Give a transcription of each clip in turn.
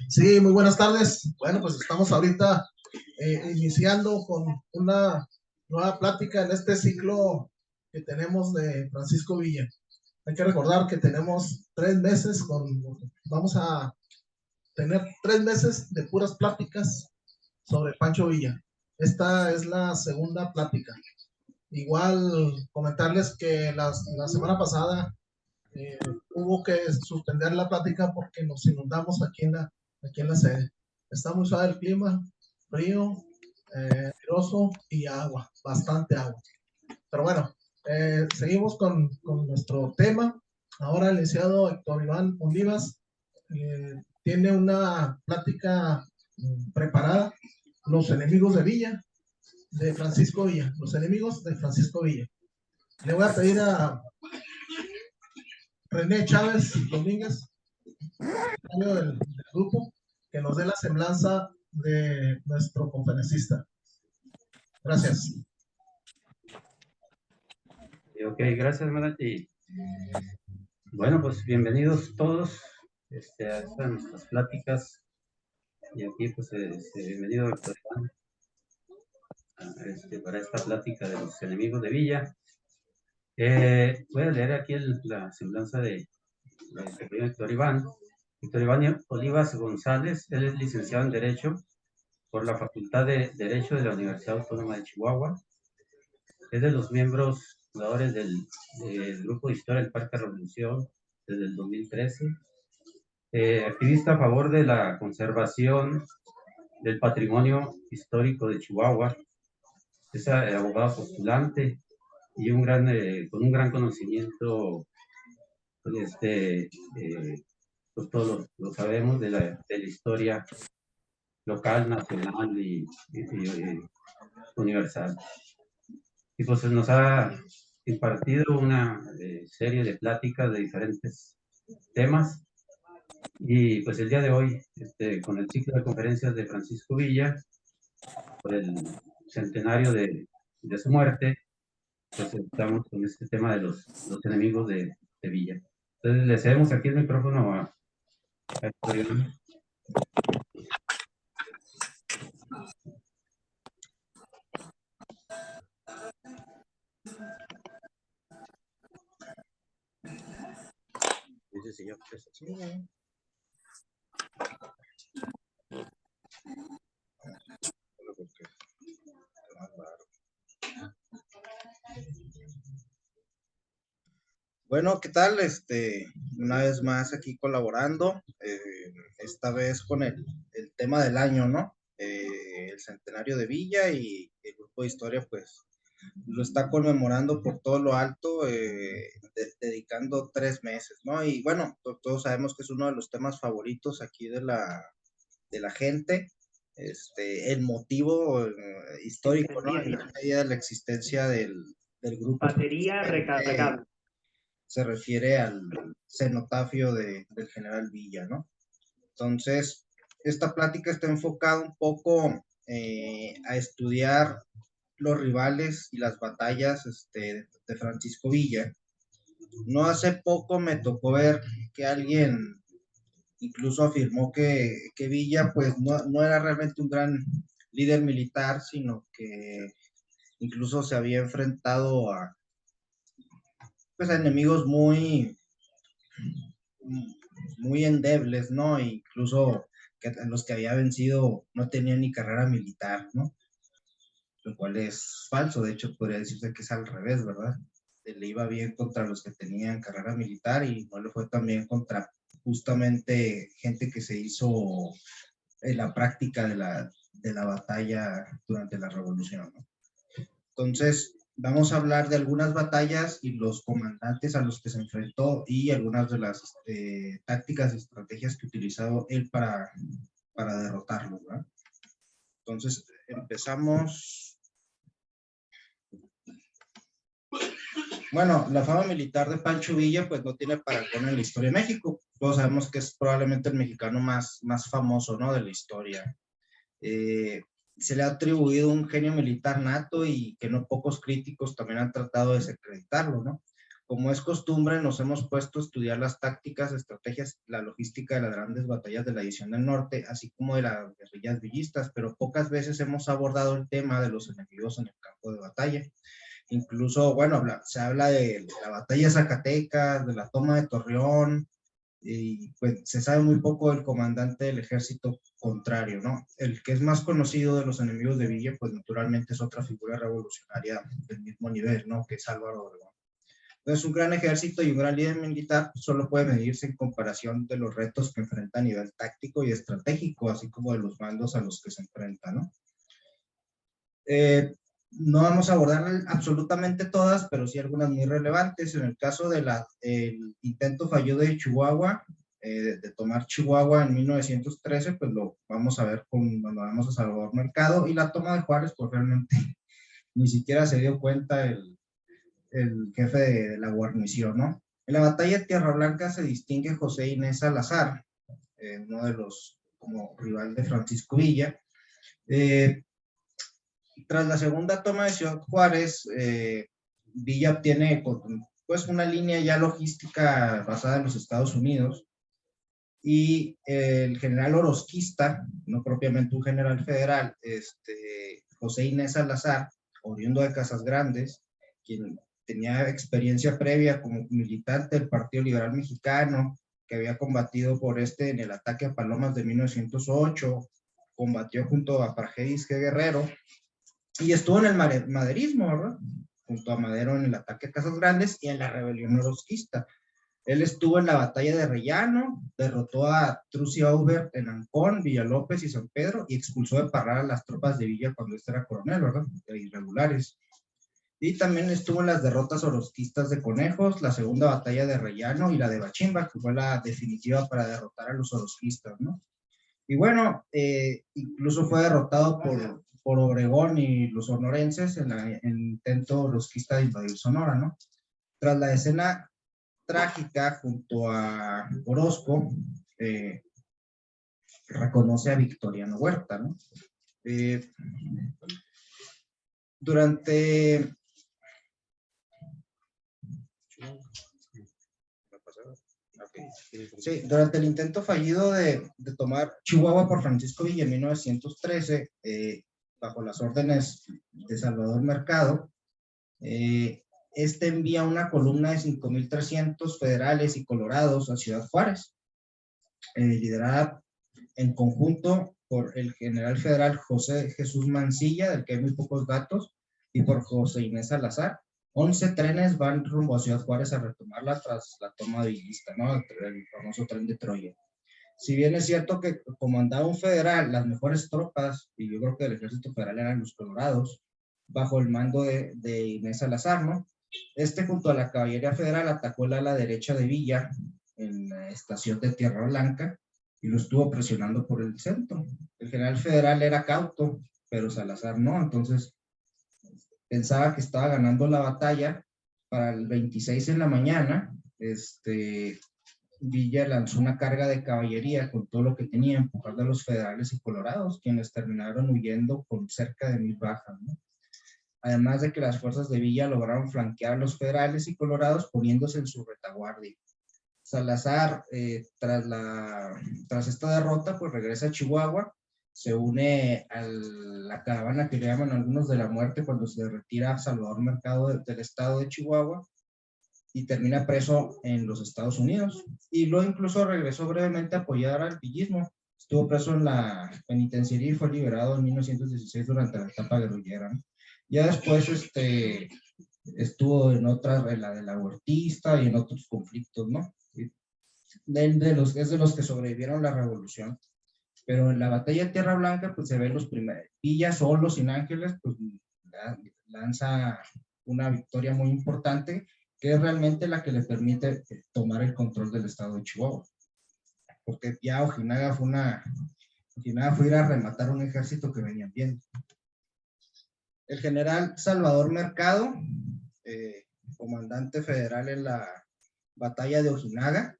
Sí, muy buenas tardes. Bueno, pues estamos ahorita iniciando con una nueva plática en este ciclo que tenemos de Francisco Villa. Hay que recordar que tenemos 3 meses vamos a tener 3 meses de puras pláticas sobre Pancho Villa. Esta es la segunda plática. Igual comentarles que la semana pasada hubo que suspender la plática porque nos inundamos aquí en la sede. Está muy suave el clima, frío, airoso y agua, bastante agua. Pero bueno, seguimos con nuestro tema. Ahora el licenciado Héctor Iván Olivas tiene una plática preparada, Los enemigos de Villa, de Francisco Villa, los enemigos de Francisco Villa. Le voy a pedir a René Chávez Domínguez, del grupo, que nos dé la semblanza de nuestro conferencista. Gracias. Ok, gracias, Marachi. Bueno, pues bienvenidos todos a estas nuestras pláticas. Y aquí, pues, bienvenido, doctor Iván, para esta plática de los enemigos de Villa. Voy a leer aquí la semblanza de Héctor Iván. Héctor Iván Olivas González, él es licenciado en Derecho por la Facultad de Derecho de la Universidad Autónoma de Chihuahua. Es de los miembros fundadores del Grupo de Historia del Parque Revolución desde el 2013. Activista a favor de la conservación del patrimonio histórico de Chihuahua. Es abogado postulante y con un gran conocimiento, pues todos lo sabemos, de la historia local, nacional y universal. Y pues nos ha impartido una serie de pláticas de diferentes temas. Y pues el día de hoy, con el ciclo de conferencias de Francisco Villa, por el centenario de su muerte, pues estamos con este tema de los enemigos de Villa. Entonces le cedemos aquí el micrófono a Héctor Iván. Dice señor. Bueno, ¿qué tal? Una vez más aquí colaborando, esta vez con el tema del año, ¿no? El centenario de Villa, y el grupo de historia, pues, lo está conmemorando por todo lo alto, dedicando 3 meses, ¿no? Y bueno, todos sabemos que es uno de los temas favoritos aquí de la gente, el motivo histórico, ¿no? En la medida de la existencia del grupo. Batería recargada. Se refiere al cenotafio del general Villa, ¿no? Entonces, esta plática está enfocada un poco a estudiar los rivales y las batallas de Francisco Villa. No hace poco me tocó ver que alguien incluso afirmó que Villa pues no era realmente un gran líder militar, sino que incluso se había enfrentado a enemigos muy endebles, ¿no? Incluso que los que había vencido no tenían ni carrera militar, ¿no? Lo cual es falso. De hecho, podría decirse que es al revés, ¿verdad? Le iba bien contra los que tenían carrera militar y no le fue tan bien contra justamente gente que se hizo en la práctica de la batalla durante la revolución, ¿no? Entonces, vamos a hablar de algunas batallas y los comandantes a los que se enfrentó y algunas de las tácticas y estrategias que utilizó él para derrotarlo, ¿verdad? Entonces, empezamos. Bueno, la fama militar de Pancho Villa pues no tiene parangón en la historia de México. Todos sabemos que es probablemente el mexicano más famoso, ¿no?, de la historia. Se le ha atribuido un genio militar nato y que no pocos críticos también han tratado de desacreditarlo, ¿no? Como es costumbre, nos hemos puesto a estudiar las tácticas, estrategias, la logística de las grandes batallas de la división del norte, así como de las guerrillas villistas, pero pocas veces hemos abordado el tema de los enemigos en el campo de batalla. Incluso, bueno, se habla de la batalla de Zacatecas, de la toma de Torreón, y pues se sabe muy poco del comandante del ejército contrario, ¿no? El que es más conocido de los enemigos de Villa, pues naturalmente es otra figura revolucionaria del mismo nivel, ¿no? Que es Álvaro Obregón. Entonces, un gran ejército y un gran líder militar solo puede medirse en comparación de los retos que enfrenta a nivel táctico y estratégico, así como de los mandos a los que se enfrenta, ¿no? No vamos a abordar absolutamente todas, pero sí algunas muy relevantes. En el caso del intento fallido de Chihuahua, de tomar Chihuahua en 1913, pues lo vamos a ver cuando vamos a Salvador Mercado, y la toma de Juárez, pues realmente ni siquiera se dio cuenta el jefe de la guarnición, ¿no? En la batalla de Tierra Blanca se distingue José Inés Salazar, uno de los, como rival de Francisco Villa. Tras la segunda toma de Ciudad Juárez, Villa obtiene pues una línea ya logística basada en los Estados Unidos, y el general orozquista, no propiamente un general federal, José Inés Salazar, oriundo de Casas Grandes, quien tenía experiencia previa como militante del Partido Liberal Mexicano, que había combatido por en el ataque a Palomas de 1908, combatió junto a Pargélis G. Guerrero, y estuvo en el maderismo, ¿verdad? Junto a Madero en el ataque a Casas Grandes y en la rebelión orozquista. Él estuvo en la batalla de Rellano, derrotó a Trucy Aubert en Ancón, Villalópez y San Pedro, y expulsó de Parral a las tropas de Villa cuando era coronel, ¿verdad? De irregulares. Y también estuvo en las derrotas orozquistas de Conejos, la segunda batalla de Rellano y la de Bachimba, que fue la definitiva para derrotar a los orozquistas, ¿no? Y bueno, incluso fue derrotado por Obregón y los sonorenses en el intento orozquista de invadir Sonora, ¿no? Tras la escena trágica junto a Orozco, reconoce a Victoriano Huerta, ¿no? Durante el intento fallido de tomar Chihuahua por Francisco Villa en 1913, bajo las órdenes de Salvador Mercado, envía una columna de 5,300 federales y colorados a Ciudad Juárez, liderada en conjunto por el general federal José Jesús Mancilla, del que hay muy pocos datos, y por José Inés Salazar. 11 trenes van rumbo a Ciudad Juárez a retomarla tras la toma de Villista, ¿no? El famoso tren de Troya. Si bien es cierto que comandaba un federal, las mejores tropas, y yo creo que el ejército federal eran los colorados, bajo el mando de Inés Salazar, ¿no? Junto a la caballería federal atacó el ala derecha de Villa en la estación de Tierra Blanca y lo estuvo presionando por el centro. El general federal era cauto, pero Salazar no, entonces pensaba que estaba ganando la batalla. Para el 26 en la mañana, Villa lanzó una carga de caballería con todo lo que tenía, empujando a los federales y colorados, quienes terminaron huyendo con cerca de 1,000 bajas, ¿no? Además de que las fuerzas de Villa lograron flanquear a los federales y colorados poniéndose en su retaguardia. Salazar, tras esta derrota, pues regresa a Chihuahua, se une a la caravana que le llaman algunos de la muerte cuando se retira Salvador Mercado del estado de Chihuahua, y termina preso en los Estados Unidos. Y luego incluso regresó brevemente a apoyar al villismo. Estuvo preso en la penitenciaría y fue liberado en 1916 durante la etapa guerrillera, ¿no? Ya después estuvo en la de la Huertista y en otros conflictos, ¿no? Es de los que sobrevivieron la revolución. Pero en la batalla de Tierra Blanca, pues se ven los primeros. Villa solo, sin ángeles, pues lanza una victoria muy importante, que es realmente la que le permite tomar el control del estado de Chihuahua. Porque ya Ojinaga fue ir a rematar un ejército que venían viendo. El general Salvador Mercado, comandante federal en la batalla de Ojinaga.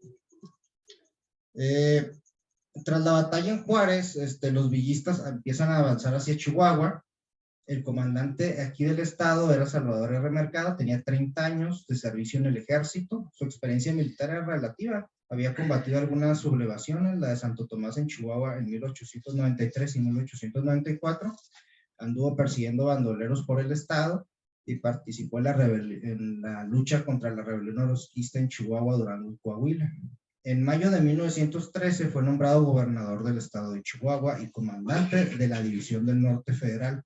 Tras la batalla en Juárez, los villistas empiezan a avanzar hacia Chihuahua, El comandante aquí del estado era Salvador R. Mercado, tenía 30 años de servicio en el ejército, su experiencia militar era relativa, había combatido algunas sublevaciones, la de Santo Tomás en Chihuahua en 1893 y 1894, anduvo persiguiendo bandoleros por el estado y participó en la lucha contra la rebelión orosquista en Chihuahua, Durango y Coahuila. En mayo de 1913 fue nombrado gobernador del estado de Chihuahua y comandante de la División del Norte Federal.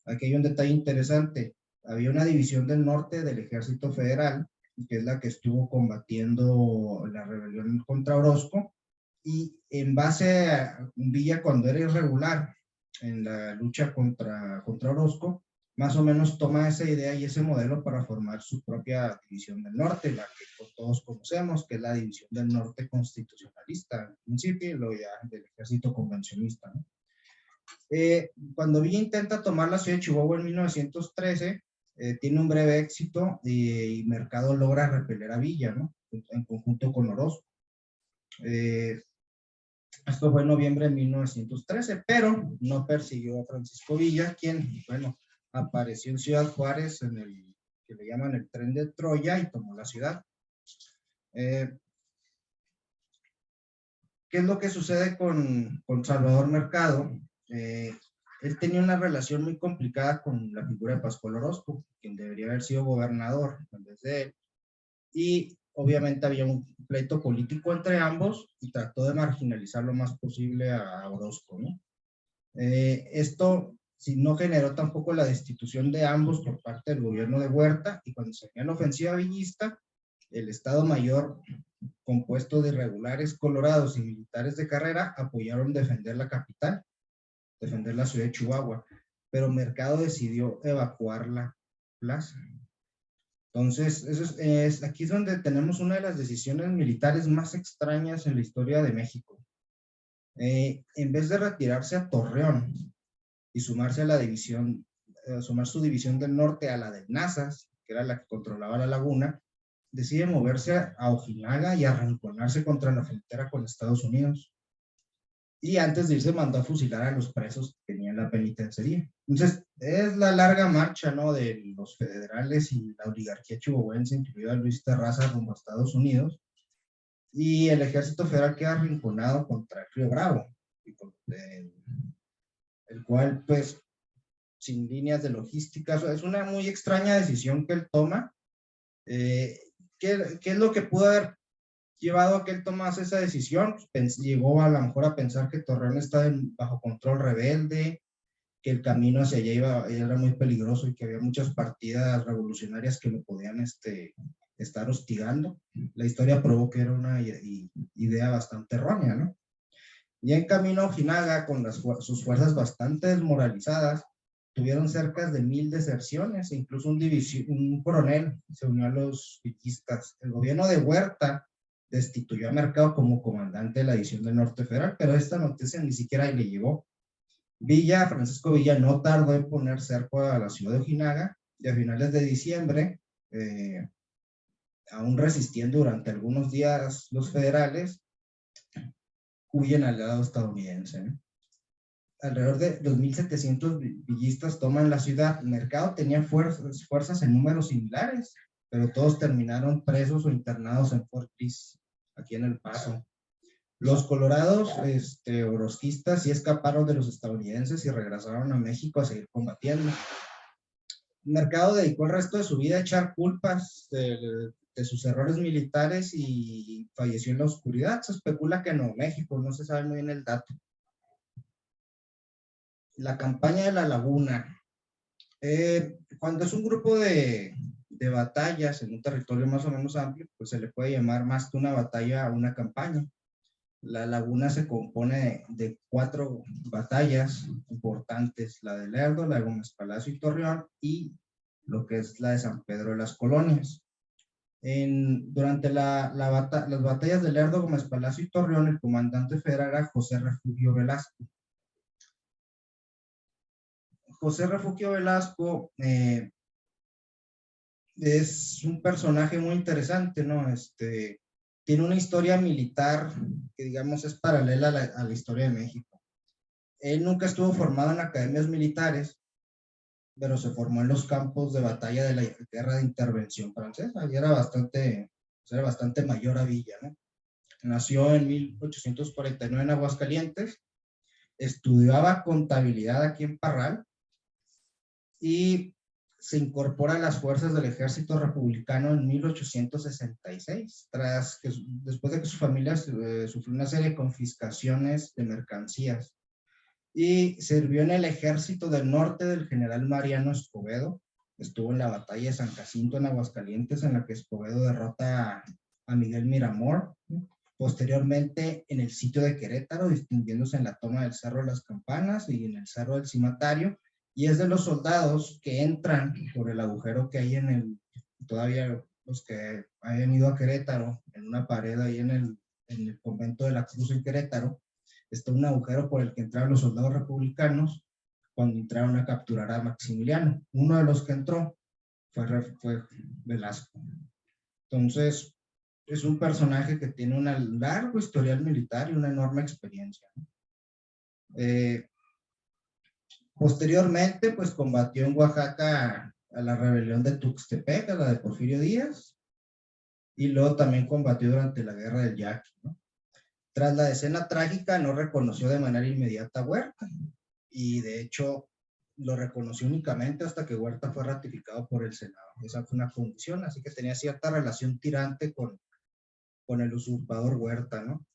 Aquí hay un detalle interesante. Había una división del norte del Ejército Federal, que es la que estuvo combatiendo la rebelión contra Orozco, y en base a Villa, cuando era irregular en la lucha contra Orozco, más o menos toma esa idea y ese modelo para formar su propia división del norte, la que todos conocemos, que es la división del norte constitucionalista, en principio, y luego ya del ejército convencionista, ¿no? Cuando Villa intenta tomar la ciudad de Chihuahua en 1913, tiene un breve éxito y Mercado logra repeler a Villa, ¿no? En conjunto con Orozco. Esto fue en noviembre de 1913, pero no persiguió a Francisco Villa, quien, bueno, apareció en Ciudad Juárez en el que le llaman el Tren de Troya y tomó la ciudad. ¿Qué es lo que sucede con Salvador Mercado? Él tenía una relación muy complicada con la figura de Pascual Orozco, quien debería haber sido gobernador en vez de él, y obviamente había un pleito político entre ambos y trató de marginalizar lo más posible a Orozco, ¿no? Esto no generó tampoco la destitución de ambos por parte del gobierno de Huerta, y cuando se venía la ofensiva villista, el Estado Mayor, compuesto de irregulares colorados y militares de carrera, apoyaron defender la capital, defender la ciudad de Chihuahua, pero Mercado decidió evacuar la plaza. Entonces, aquí es donde tenemos una de las decisiones militares más extrañas en la historia de México. En vez de retirarse a Torreón y sumarse a la división, sumar su división del norte a la de Nazas, que era la que controlaba la laguna, decide moverse a Ojinaga y arrinconarse contra la frontera con Estados Unidos. Y antes de irse mandó a fusilar a los presos que tenían la penitenciaría. Entonces, es la larga marcha, ¿no?, de los federales y la oligarquía chihuahuense, incluida Luis Terraza, rumbo a Estados Unidos, y el ejército federal queda arrinconado contra el Río Bravo, el cual, pues, sin líneas de logística, es una muy extraña decisión que él toma. ¿Qué es lo que pudo haber llevado a que él tomase esa decisión? Llegó a lo mejor a pensar que Torreón está bajo control rebelde, que el camino hacia allá era muy peligroso y que había muchas partidas revolucionarias que lo podían estar hostigando. La historia probó que era una idea bastante errónea, ¿no? Y en camino a Ojinaga, con sus fuerzas bastante desmoralizadas, tuvieron cerca de 1000 deserciones, e incluso un coronel se unió a los villistas. El gobierno de Huerta destituyó a Mercado como comandante de la división del Norte Federal, pero esta noticia ni siquiera le llegó. Francisco Villa, no tardó en poner cerco a la ciudad de Ojinaga, y a finales de diciembre, aún resistiendo durante algunos días los federales, huyen al lado estadounidense, ¿no? Alrededor de 2.700 villistas toman la ciudad. Mercado tenía fuerzas en números similares, pero todos terminaron presos o internados en Fort Bliss, aquí en El Paso. Los colorados orozquistas sí escaparon de los estadounidenses y regresaron a México a seguir combatiendo. Mercado dedicó el resto de su vida a echar culpas de sus errores militares y falleció en la oscuridad. Se especula que en Nuevo México, no se sabe muy bien el dato. La campaña de la Laguna. Cuando es un grupo de batallas en un territorio más o menos amplio, pues se le puede llamar más que una batalla a una campaña. La Laguna se compone de 4 batallas importantes: la de Lerdo, la de Gómez Palacio y Torreón, y lo que es la de San Pedro de las Colonias. Durante las batallas de Lerdo, Gómez Palacio y Torreón, el comandante federal era José Refugio Velasco. José Refugio Velasco es un personaje muy interesante, ¿no? Tiene una historia militar que, digamos, es paralela a la historia de México. Él nunca estuvo formado en academias militares, pero se formó en los campos de batalla de la Guerra de Intervención Francesa y era bastante mayor a Villa, ¿no? Nació en 1849 en Aguascalientes, estudiaba contabilidad aquí en Parral y se incorpora a las fuerzas del ejército republicano en 1866, después de que su familia sufrió una serie de confiscaciones de mercancías. Y sirvió en el ejército del norte del general Mariano Escobedo. Estuvo en la batalla de San Jacinto en Aguascalientes, en la que Escobedo derrota a Miguel Miramor. Posteriormente en el sitio de Querétaro, distinguiéndose en la toma del Cerro de las Campanas y en el Cerro del Cimatario, y es de los soldados que entran por el agujero que hay todavía los que hayan ido a Querétaro, en una pared ahí en el convento de la Cruz en Querétaro, está un agujero por el que entraron los soldados republicanos cuando entraron a capturar a Maximiliano. Uno de los que entró fue Velasco. Entonces, es un personaje que tiene un largo historial militar y una enorme experiencia. Posteriormente, pues combatió en Oaxaca a la rebelión de Tuxtepec, a la de Porfirio Díaz, y luego también combatió durante la guerra del Yaqui, ¿no? Tras la escena trágica, no reconoció de manera inmediata a Huerta, y de hecho lo reconoció únicamente hasta que Huerta fue ratificado por el Senado. Esa fue una condición, así que tenía cierta relación tirante con el usurpador Huerta, ¿no?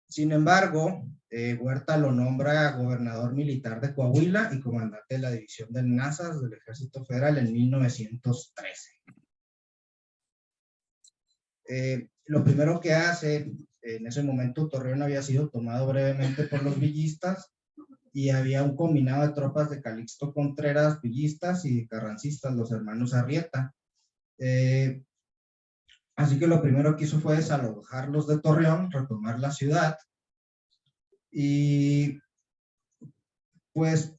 Sin embargo, Huerta lo nombra gobernador militar de Coahuila y comandante de la división del Nazas del Ejército Federal en 1913. Lo primero que hace, en ese momento Torreón había sido tomado brevemente por los villistas y había un combinado de tropas de Calixto Contreras, villistas, y carrancistas, los hermanos Arrieta. Así que lo primero que hizo fue desalojarlos de Torreón, retomar la ciudad, y pues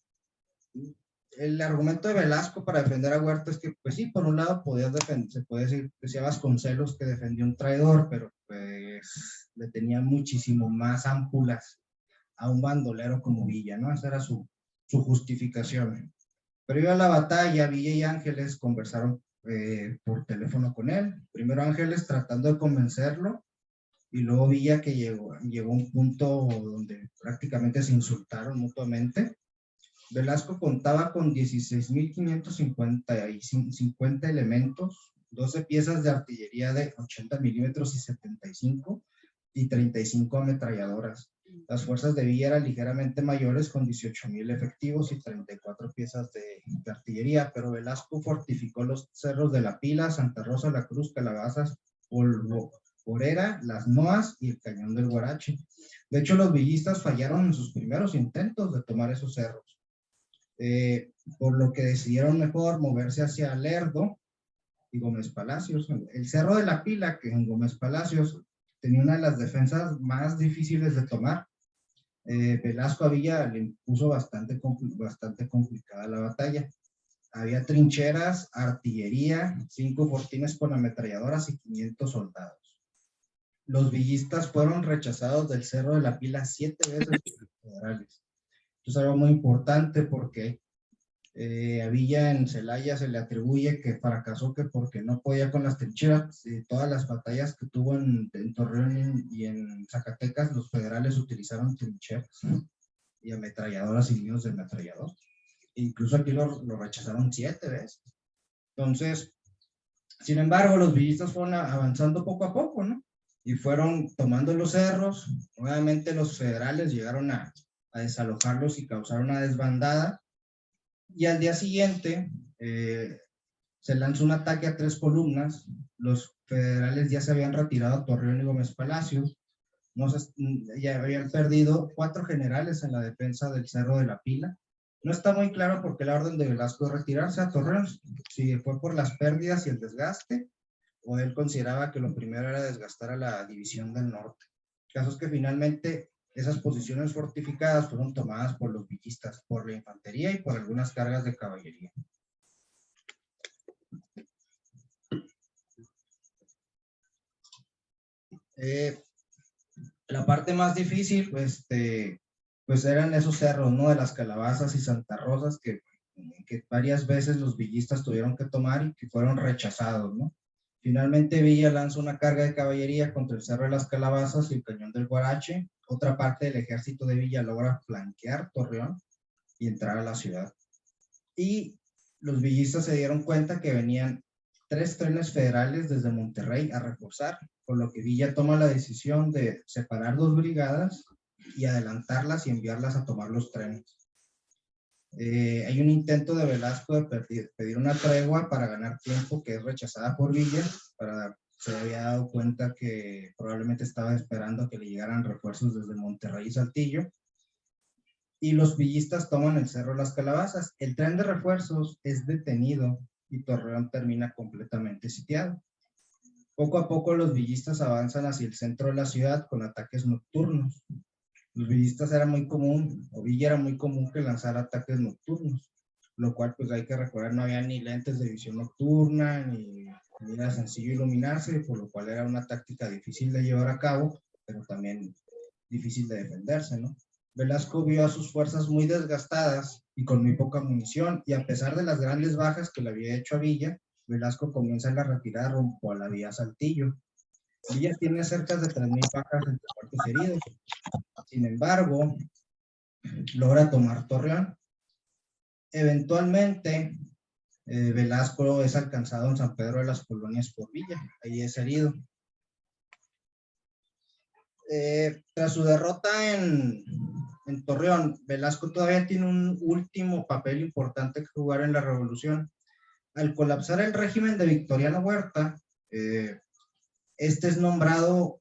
el argumento de Velasco para defender a Huerta es que, pues sí, por un lado se puede decir, decía Vasconcelos que defendió un traidor, pero pues le tenía muchísimo más ámpulas a un bandolero como Villa, ¿no? Esa era su justificación. Previo a la batalla, Villa y Ángeles conversaron por teléfono con él. Primero Ángeles tratando de convencerlo, y luego Villa, que llegó a un punto donde prácticamente se insultaron mutuamente. Velasco contaba con 16.550 elementos, 12 piezas de artillería de 80 milímetros y 75, y 35 ametralladoras. Las fuerzas de Villa eran ligeramente mayores, con 18,000 efectivos y 34 piezas de artillería, pero Velasco fortificó los cerros de La Pila, Santa Rosa, La Cruz, Calabazas, Porera, Las Noas y el Cañón del Guarache. De hecho, los villistas fallaron en sus primeros intentos de tomar esos cerros, por lo que decidieron mejor moverse hacia Lerdo y Gómez Palacios. El Cerro de La Pila, que en Gómez Palacios tenía una de las defensas más difíciles de tomar. Velasco a Villa le impuso bastante complicada la batalla. Había trincheras, artillería, 5 fortines con ametralladoras y 500 soldados. Los villistas fueron rechazados del Cerro de La Pila 7 veces por los federales. Esto es algo muy importante porque a Villa en Celaya se le atribuye que fracasó porque no podía con las trincheras. Todas las batallas que tuvo en Torreón y en Zacatecas, los federales utilizaron trincheras y ametralladoras y líneas de ametrallador. Incluso aquí lo rechazaron 7 veces. Entonces, sin embargo, los villistas fueron avanzando poco a poco, ¿no? Y fueron tomando los cerros. Nuevamente los federales llegaron a desalojarlos y causar una desbandada. Y al día siguiente se lanzó un ataque a 3 columnas. Los federales ya se habían retirado a Torreón y Gómez Palacios. Ya habían perdido 4 generales en la defensa del Cerro de La Pila. No está muy claro por qué la orden de Velasco de retirarse a Torreón, si fue por las pérdidas y el desgaste, o él consideraba que lo primero era desgastar a la división del norte. El caso es que finalmente esas posiciones fortificadas fueron tomadas por los villistas, por la infantería y por algunas cargas de caballería. La parte más difícil, pues eran esos cerros, ¿no? De las Calabazas y Santa Rosas, que que varias veces los villistas tuvieron que tomar y que fueron rechazados, ¿no? Finalmente Villa lanza una carga de caballería contra el Cerro de las Calabazas y el Cañón del Guarache. Otra parte del ejército de Villa logra flanquear Torreón y entrar a la ciudad. Y los villistas se dieron cuenta que venían 3 trenes federales desde Monterrey a reforzar, por lo que Villa toma la decisión de separar 2 brigadas y adelantarlas y enviarlas a tomar los trenes. Hay un intento de Velasco de pedir una tregua para ganar tiempo, que es rechazada por Villa. Se había dado cuenta que probablemente estaba esperando que le llegaran refuerzos desde Monterrey y Saltillo. Y los villistas toman el Cerro de las Calabazas. El tren de refuerzos es detenido y Torreón termina completamente sitiado. Poco a poco los villistas avanzan hacia el centro de la ciudad con ataques nocturnos. Los villistas era muy común, o Villa era muy común que lanzara ataques nocturnos, lo cual pues hay que recordar no había ni lentes de visión nocturna, ni era sencillo iluminarse, por lo cual era una táctica difícil de llevar a cabo, pero también difícil de defenderse, ¿no? Velasco vio a sus fuerzas muy desgastadas y con muy poca munición, y a pesar de las grandes bajas que le había hecho a Villa, Velasco comienza la retirada rumbo a la vía Saltillo. Villa tiene cerca de 3,000 bajas entre muertos y heridos. Sin embargo, logra tomar Torreón. Eventualmente, Velasco es alcanzado en San Pedro de las Colonias por Villa. Ahí es herido. Tras su derrota en Torreón, Velasco todavía tiene un último papel importante que jugar en la revolución. Al colapsar el régimen de Victoriano Huerta, este es nombrado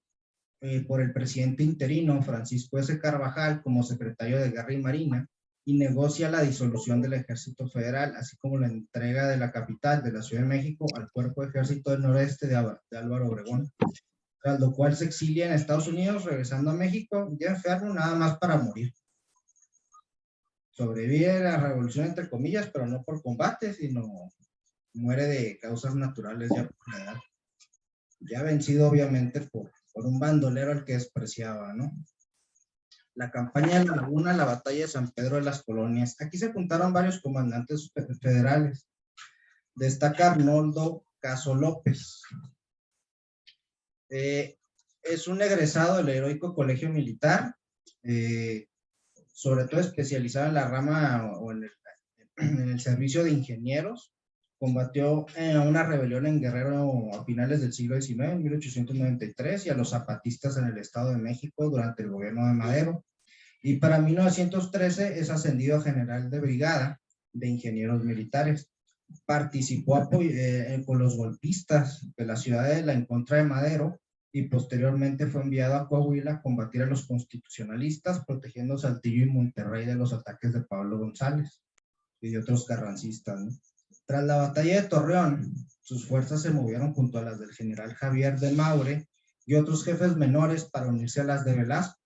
por el presidente interino Francisco S. Carvajal como secretario de Guerra y Marina, y negocia la disolución del Ejército Federal, así como la entrega de la capital de la Ciudad de México al Cuerpo de Ejército del Noreste de Álvaro Obregón, tras lo cual se exilia en Estados Unidos, regresando a México ya enfermo, nada más para morir. Sobrevive a la revolución entre comillas, pero no por combate, sino muere de causas naturales ya por la edad. Ya vencido obviamente por un bandolero al que despreciaba, ¿no? La campaña de la Laguna, la batalla de San Pedro de las Colonias. Aquí se apuntaron varios comandantes federales. Destaca Arnoldo Caso López. Es un egresado del heroico colegio militar, sobre todo especializado en la rama o en el servicio de ingenieros. Combatió a una rebelión en Guerrero a finales del siglo XIX, en 1893, y a los zapatistas en el Estado de México durante el gobierno de Madero. Y para 1913 es ascendido a general de brigada de ingenieros militares. Participó con los golpistas de la Ciudadela en contra de Madero y posteriormente fue enviado a Coahuila a combatir a los constitucionalistas, protegiendo Saltillo y Monterrey de los ataques de Pablo González y de otros carrancistas, ¿no? Tras la batalla de Torreón, sus fuerzas se movieron junto a las del general Javier de Maure y otros jefes menores para unirse a las de Velasco,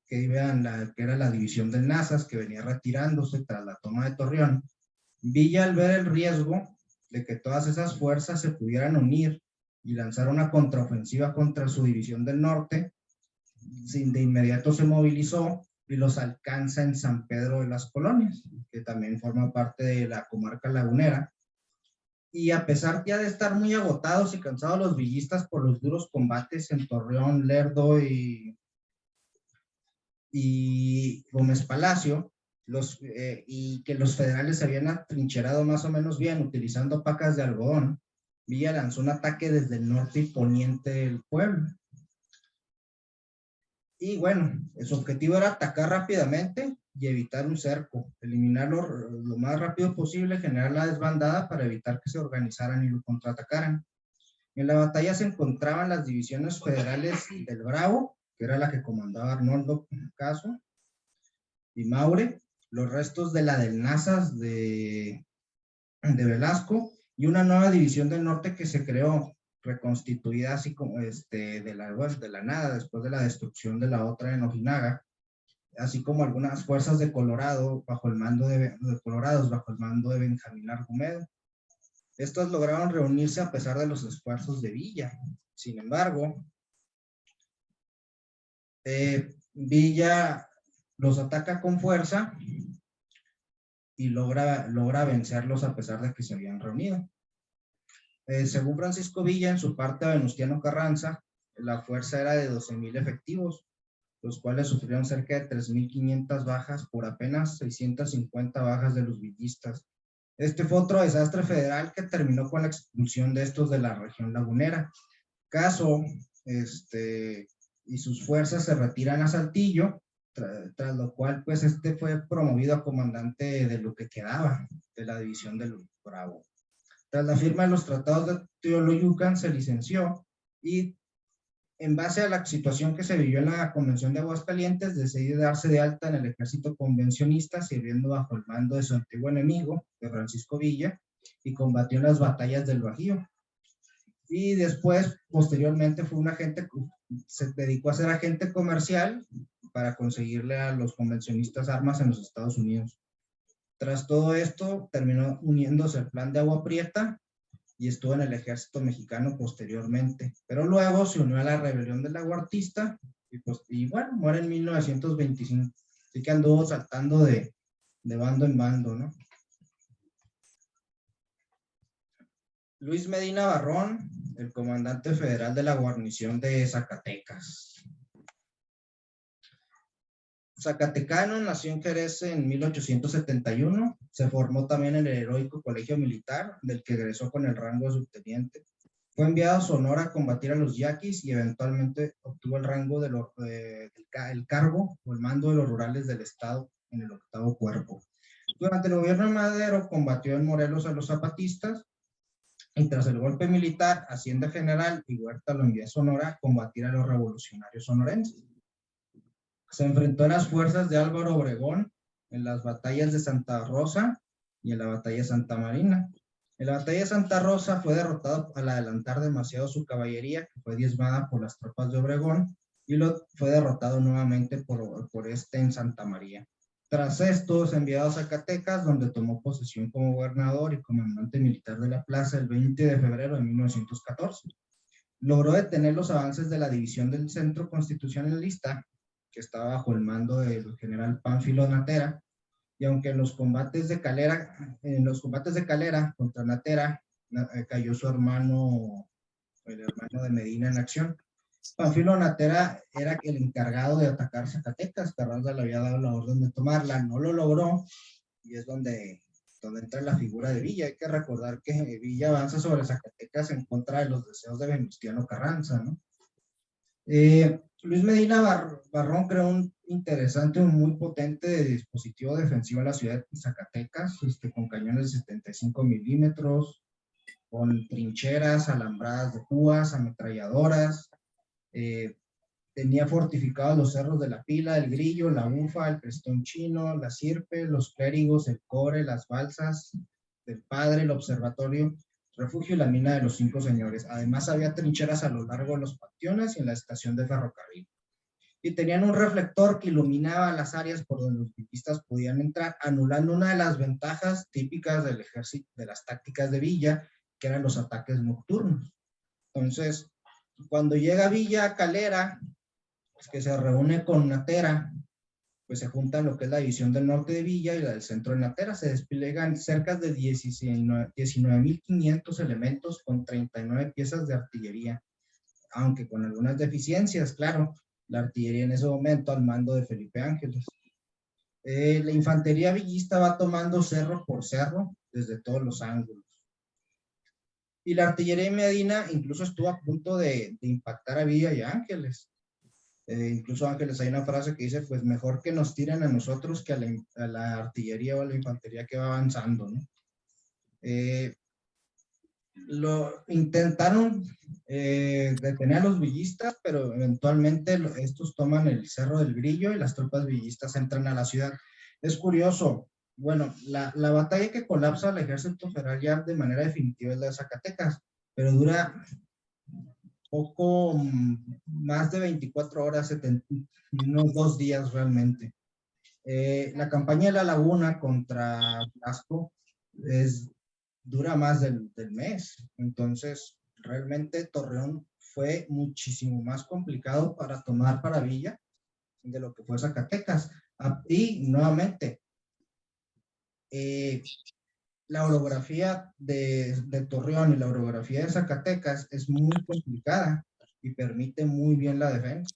que era la división de Nazas, que venía retirándose tras la toma de Torreón. Villa, al ver el riesgo de que todas esas fuerzas se pudieran unir y lanzar una contraofensiva contra su división del norte, de inmediato se movilizó y los alcanza en San Pedro de las Colonias, que también forma parte de la comarca lagunera. Y a pesar ya de estar muy agotados y cansados los villistas por los duros combates en Torreón, Lerdo y Gómez Palacio, y que los federales se habían atrincherado más o menos bien utilizando pacas de algodón, Villa lanzó un ataque desde el norte y poniente del pueblo. Y bueno, su objetivo era atacar rápidamente y evitar un cerco, eliminarlo lo más rápido posible, generar la desbandada para evitar que se organizaran y lo contraatacaran. En la batalla se encontraban las divisiones federales del Bravo, que era la que comandaba Arnoldo Caso, y Maure, los restos de la del Nazas de Velasco, y una nueva división del norte que se creó, reconstituida así como de la nada, después de la destrucción de la otra en Ojinaga, así como algunas fuerzas de Colorado bajo el mando de Benjamín Argumedo. Estos lograron reunirse a pesar de los esfuerzos de Villa. Sin embargo, Villa los ataca con fuerza y logra vencerlos a pesar de que se habían reunido. Según Francisco Villa, en su parte a Venustiano Carranza, la fuerza era de 12,000 efectivos, los cuales sufrieron cerca de 3,500 bajas por apenas 650 bajas de los villistas. Este fue otro desastre federal que terminó con la expulsión de estos de la región lagunera. Caso, y sus fuerzas se retiran a Saltillo, tras lo cual, pues, fue promovido a comandante de lo que quedaba de la división del Bravo. Tras la firma de los tratados de Teoloyucan, se licenció y, en base a la situación que se vivió en la Convención de Aguascalientes, decidió darse de alta en el ejército convencionista, sirviendo bajo el mando de su antiguo enemigo, de Francisco Villa, y combatió en las batallas del Bajío. Y después, posteriormente, se dedicó a ser agente comercial para conseguirle a los convencionistas armas en los Estados Unidos. Tras todo esto, terminó uniéndose al Plan de Agua Prieta y estuvo en el ejército mexicano posteriormente. Pero luego se unió a la rebelión del Laguartista y bueno, muere en 1925. Así que anduvo saltando de bando en bando, ¿no? Luis Medina Barrón, el comandante federal de la guarnición de Zacatecas. Zacatecano, nació en Jerez en 1871, se formó también en el heroico colegio militar, del que egresó con el rango de subteniente. Fue enviado a Sonora a combatir a los yaquis y eventualmente obtuvo el rango el cargo o el mando de los rurales del estado en el 8º Cuerpo. Durante el gobierno de Madero combatió en Morelos a los zapatistas y tras el golpe militar, Hacienda General y Huerta lo envió a Sonora a combatir a los revolucionarios sonorenses. Se enfrentó a las fuerzas de Álvaro Obregón en las batallas de Santa Rosa y en la batalla de Santa Marina. En la batalla de Santa Rosa fue derrotado al adelantar demasiado su caballería, que fue diezmada por las tropas de Obregón, y fue derrotado nuevamente por en Santa María. Tras esto, es enviado a Zacatecas, donde tomó posesión como gobernador y comandante militar de la plaza el 20 de febrero de 1914. Logró detener los avances de la división del Centro Constitucionalista, que estaba bajo el mando del general Pánfilo Natera, y aunque en los combates de Calera contra Natera cayó su hermano, el hermano de Medina en acción. Pánfilo Natera era el encargado de atacar Zacatecas. Carranza le había dado la orden de tomarla, no lo logró, y es donde entra la figura de Villa. Hay que recordar que Villa avanza sobre Zacatecas en contra de los deseos de Venustiano Carranza, ¿no? Luis Medina Barrón creó un interesante, un muy potente dispositivo defensivo en la ciudad de Zacatecas, con cañones de 75 milímetros, con trincheras, alambradas de púas, ametralladoras. Tenía fortificados los cerros de la Pila, el Grillo, la Ufa, el Crestón Chino, la Sirpe, los Clérigos, el Core, las Balsas del Padre, el Observatorio, Refugio y la Mina de los 5 Señores. Además, había trincheras a lo largo de los panteones y en la estación de ferrocarril. Y tenían un reflector que iluminaba las áreas por donde los villistas podían entrar, anulando una de las ventajas típicas del ejército, de las tácticas de Villa, que eran los ataques nocturnos. Entonces, cuando llega Villa a Calera, pues, que se reúne con Natera, pues se juntan lo que es la división del norte de Villa y la del centro de Natera. Se despliegan cerca de 19,500 elementos con 39 piezas de artillería, aunque con algunas deficiencias, claro. La artillería en ese momento al mando de Felipe Ángeles. La infantería villista va tomando cerro por cerro desde todos los ángulos. Y la artillería de Medina incluso estuvo a punto de impactar a Villa y a Ángeles. Incluso Ángeles, hay una frase que dice, pues mejor que nos tiren a nosotros que a la artillería o a la infantería que va avanzando, ¿no? Lo intentaron detener a los villistas, pero eventualmente estos toman el Cerro del Grillo y las tropas villistas entran a la ciudad. Es curioso, bueno, la batalla que colapsa al ejército federal ya de manera definitiva es la de Zacatecas, pero dura poco más de 24 horas, unos 2 días realmente. La campaña de La Laguna contra Blasco dura más del mes. Entonces, realmente Torreón fue muchísimo más complicado para tomar para Villa de lo que fue Zacatecas. Y nuevamente, La orografía de Torreón y la orografía de Zacatecas es muy complicada y permite muy bien la defensa.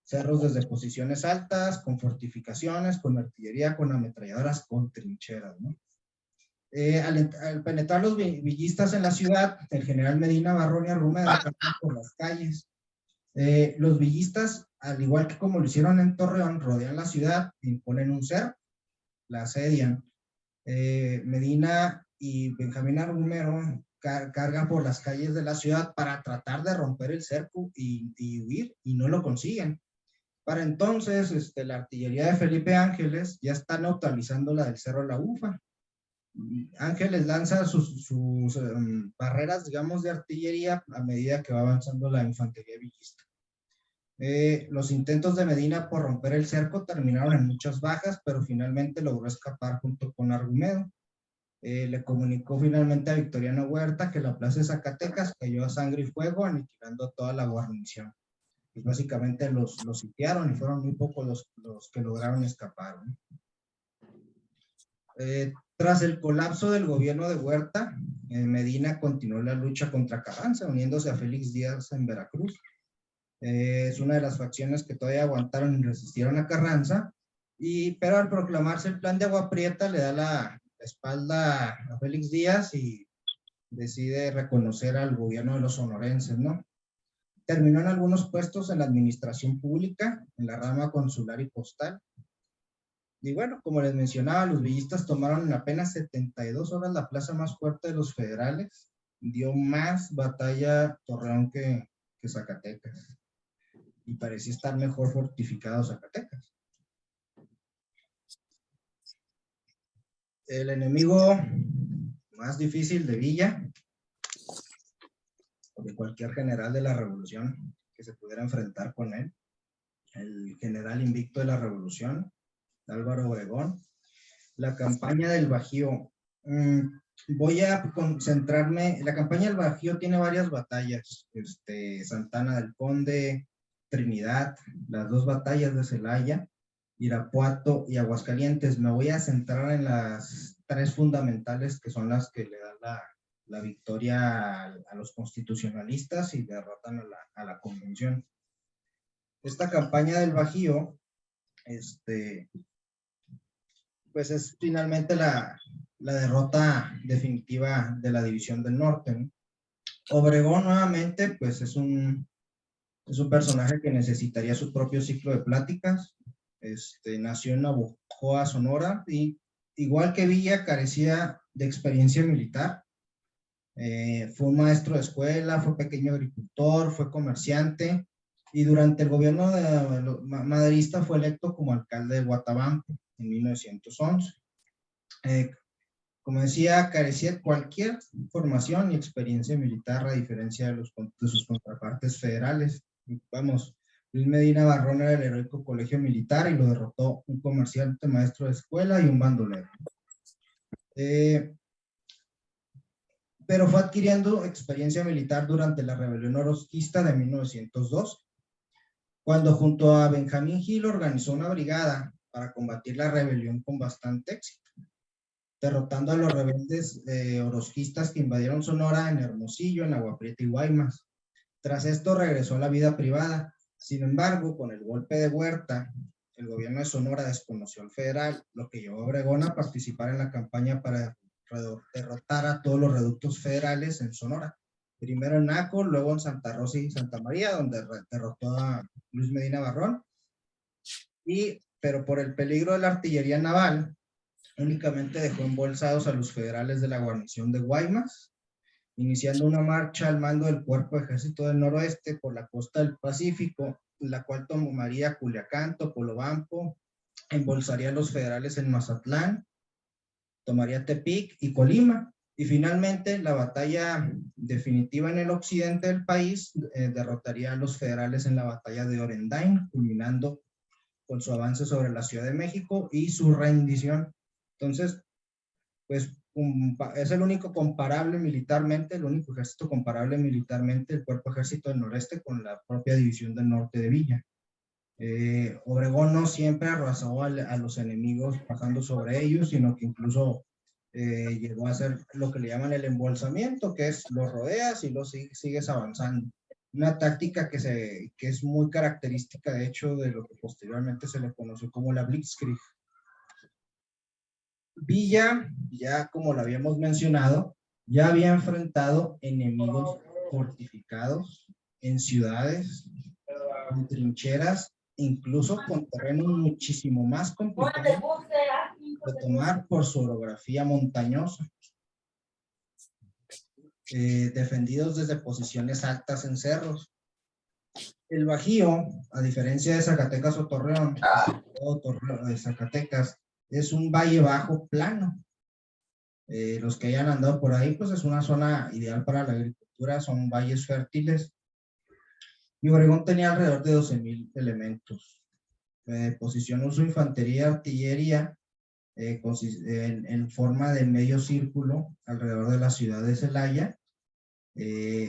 Cerros desde posiciones altas, con fortificaciones, con artillería, con ametralladoras, con trincheras, ¿no? Al penetrar los villistas en la ciudad, el general Medina Barrón y Arrumeda caminan por las calles. Los villistas, al igual que como lo hicieron en Torreón, rodean la ciudad, imponen un cerco, la asedian. Medina y Benjamín Argumero cargan por las calles de la ciudad para tratar de romper el cerco y huir, y no lo consiguen. Para entonces, la artillería de Felipe Ángeles ya está neutralizando la del Cerro La Ufa. Ángeles lanza sus barreras, digamos, de artillería a medida que va avanzando la infantería villista. Los intentos de Medina por romper el cerco terminaron en muchas bajas, pero finalmente logró escapar junto con Argumedo. Le comunicó finalmente a Victoriano Huerta que la plaza de Zacatecas cayó a sangre y fuego, aniquilando toda la guarnición. Y básicamente los sitiaron y fueron muy pocos los que lograron escapar, ¿no? Tras el colapso del gobierno de Huerta, Medina continuó la lucha contra Carranza, uniéndose a Félix Díaz en Veracruz. Es una de las facciones que todavía aguantaron y resistieron a Carranza, pero al proclamarse el plan de Agua Prieta le da la espalda a Félix Díaz y decide reconocer al gobierno de los sonorenses, ¿no? Terminó en algunos puestos en la administración pública, en la rama consular y postal. Y bueno, como les mencionaba, los villistas tomaron en apenas 72 horas la plaza más fuerte de los federales. Dio más batalla Torreón que Zacatecas. Y parecía estar mejor fortificado Zacatecas. El enemigo más difícil de Villa, o de cualquier general de la revolución que se pudiera enfrentar con él, el general invicto de la revolución, Álvaro Obregón. La campaña del Bajío. Voy a concentrarme, la campaña del Bajío tiene varias batallas, Santana del Conde, Trinidad, las dos batallas de Celaya, Irapuato y Aguascalientes. Me voy a centrar en las tres fundamentales que son las que le dan la victoria a los constitucionalistas y derrotan a la convención. Esta campaña del Bajío, pues es finalmente la derrota definitiva de la División del Norte, ¿no? Obregón nuevamente, pues es un personaje que necesitaría su propio ciclo de pláticas. Nació en Navojoa, Sonora, y igual que Villa carecía de experiencia militar. Fue un maestro de escuela, fue pequeño agricultor, fue comerciante, y durante el gobierno maderista fue electo como alcalde de Guatabampo en 1911. Como decía, carecía de cualquier formación y experiencia militar, a diferencia de sus contrapartes federales. Vamos, Luis Medina Barrón era el heroico colegio militar y lo derrotó un comerciante, maestro de escuela y un bandolero. Pero fue adquiriendo experiencia militar durante la rebelión orozquista de 1902, cuando junto a Benjamín Gil organizó una brigada para combatir la rebelión con bastante éxito, derrotando a los rebeldes orozquistas que invadieron Sonora en Hermosillo, en Agua Prieta y Guaymas. Tras esto regresó a la vida privada. Sin embargo, con el golpe de Huerta, el gobierno de Sonora desconoció al federal, lo que llevó a Obregón a participar en la campaña para derrotar a todos los reductos federales en Sonora. Primero en Naco, luego en Santa Rosa y Santa María, donde derrotó a Luis Medina Barrón. Pero por el peligro de la artillería naval, únicamente dejó embolsados a los federales de la guarnición de Guaymas, iniciando una marcha al mando del Cuerpo de Ejército del Noroeste por la costa del Pacífico, la cual tomaría Culiacán, Topolobampo, embolsaría a los federales en Mazatlán, tomaría Tepic y Colima, y finalmente la batalla definitiva en el occidente del país derrotaría a los federales en la batalla de Orendain, culminando con su avance sobre la Ciudad de México y su rendición. Entonces, pues es el único comparable militarmente, el único ejército comparable militarmente, el Cuerpo Ejército del Noreste con la propia División del Norte de Villa. Obregón no siempre arrasó a los enemigos pasando sobre ellos, sino que incluso llegó a hacer lo que le llaman el embolsamiento, que es los rodeas y los sigues avanzando. Una táctica que es muy característica, de hecho, de lo que posteriormente se le conoció como la Blitzkrieg. Villa, ya como lo habíamos mencionado, ya había enfrentado enemigos fortificados en ciudades, en trincheras, incluso con terrenos muchísimo más complicados de tomar por su orografía montañosa, defendidos desde posiciones altas en cerros. El Bajío, a diferencia de Zacatecas o Torreón, de Zacatecas, es un valle bajo plano. Los que hayan andado por ahí, pues es una zona ideal para la agricultura, son valles fértiles. Y Obregón tenía alrededor de 12,000 elementos. Posicionó su infantería y artillería en forma de medio círculo alrededor de la ciudad de Celaya.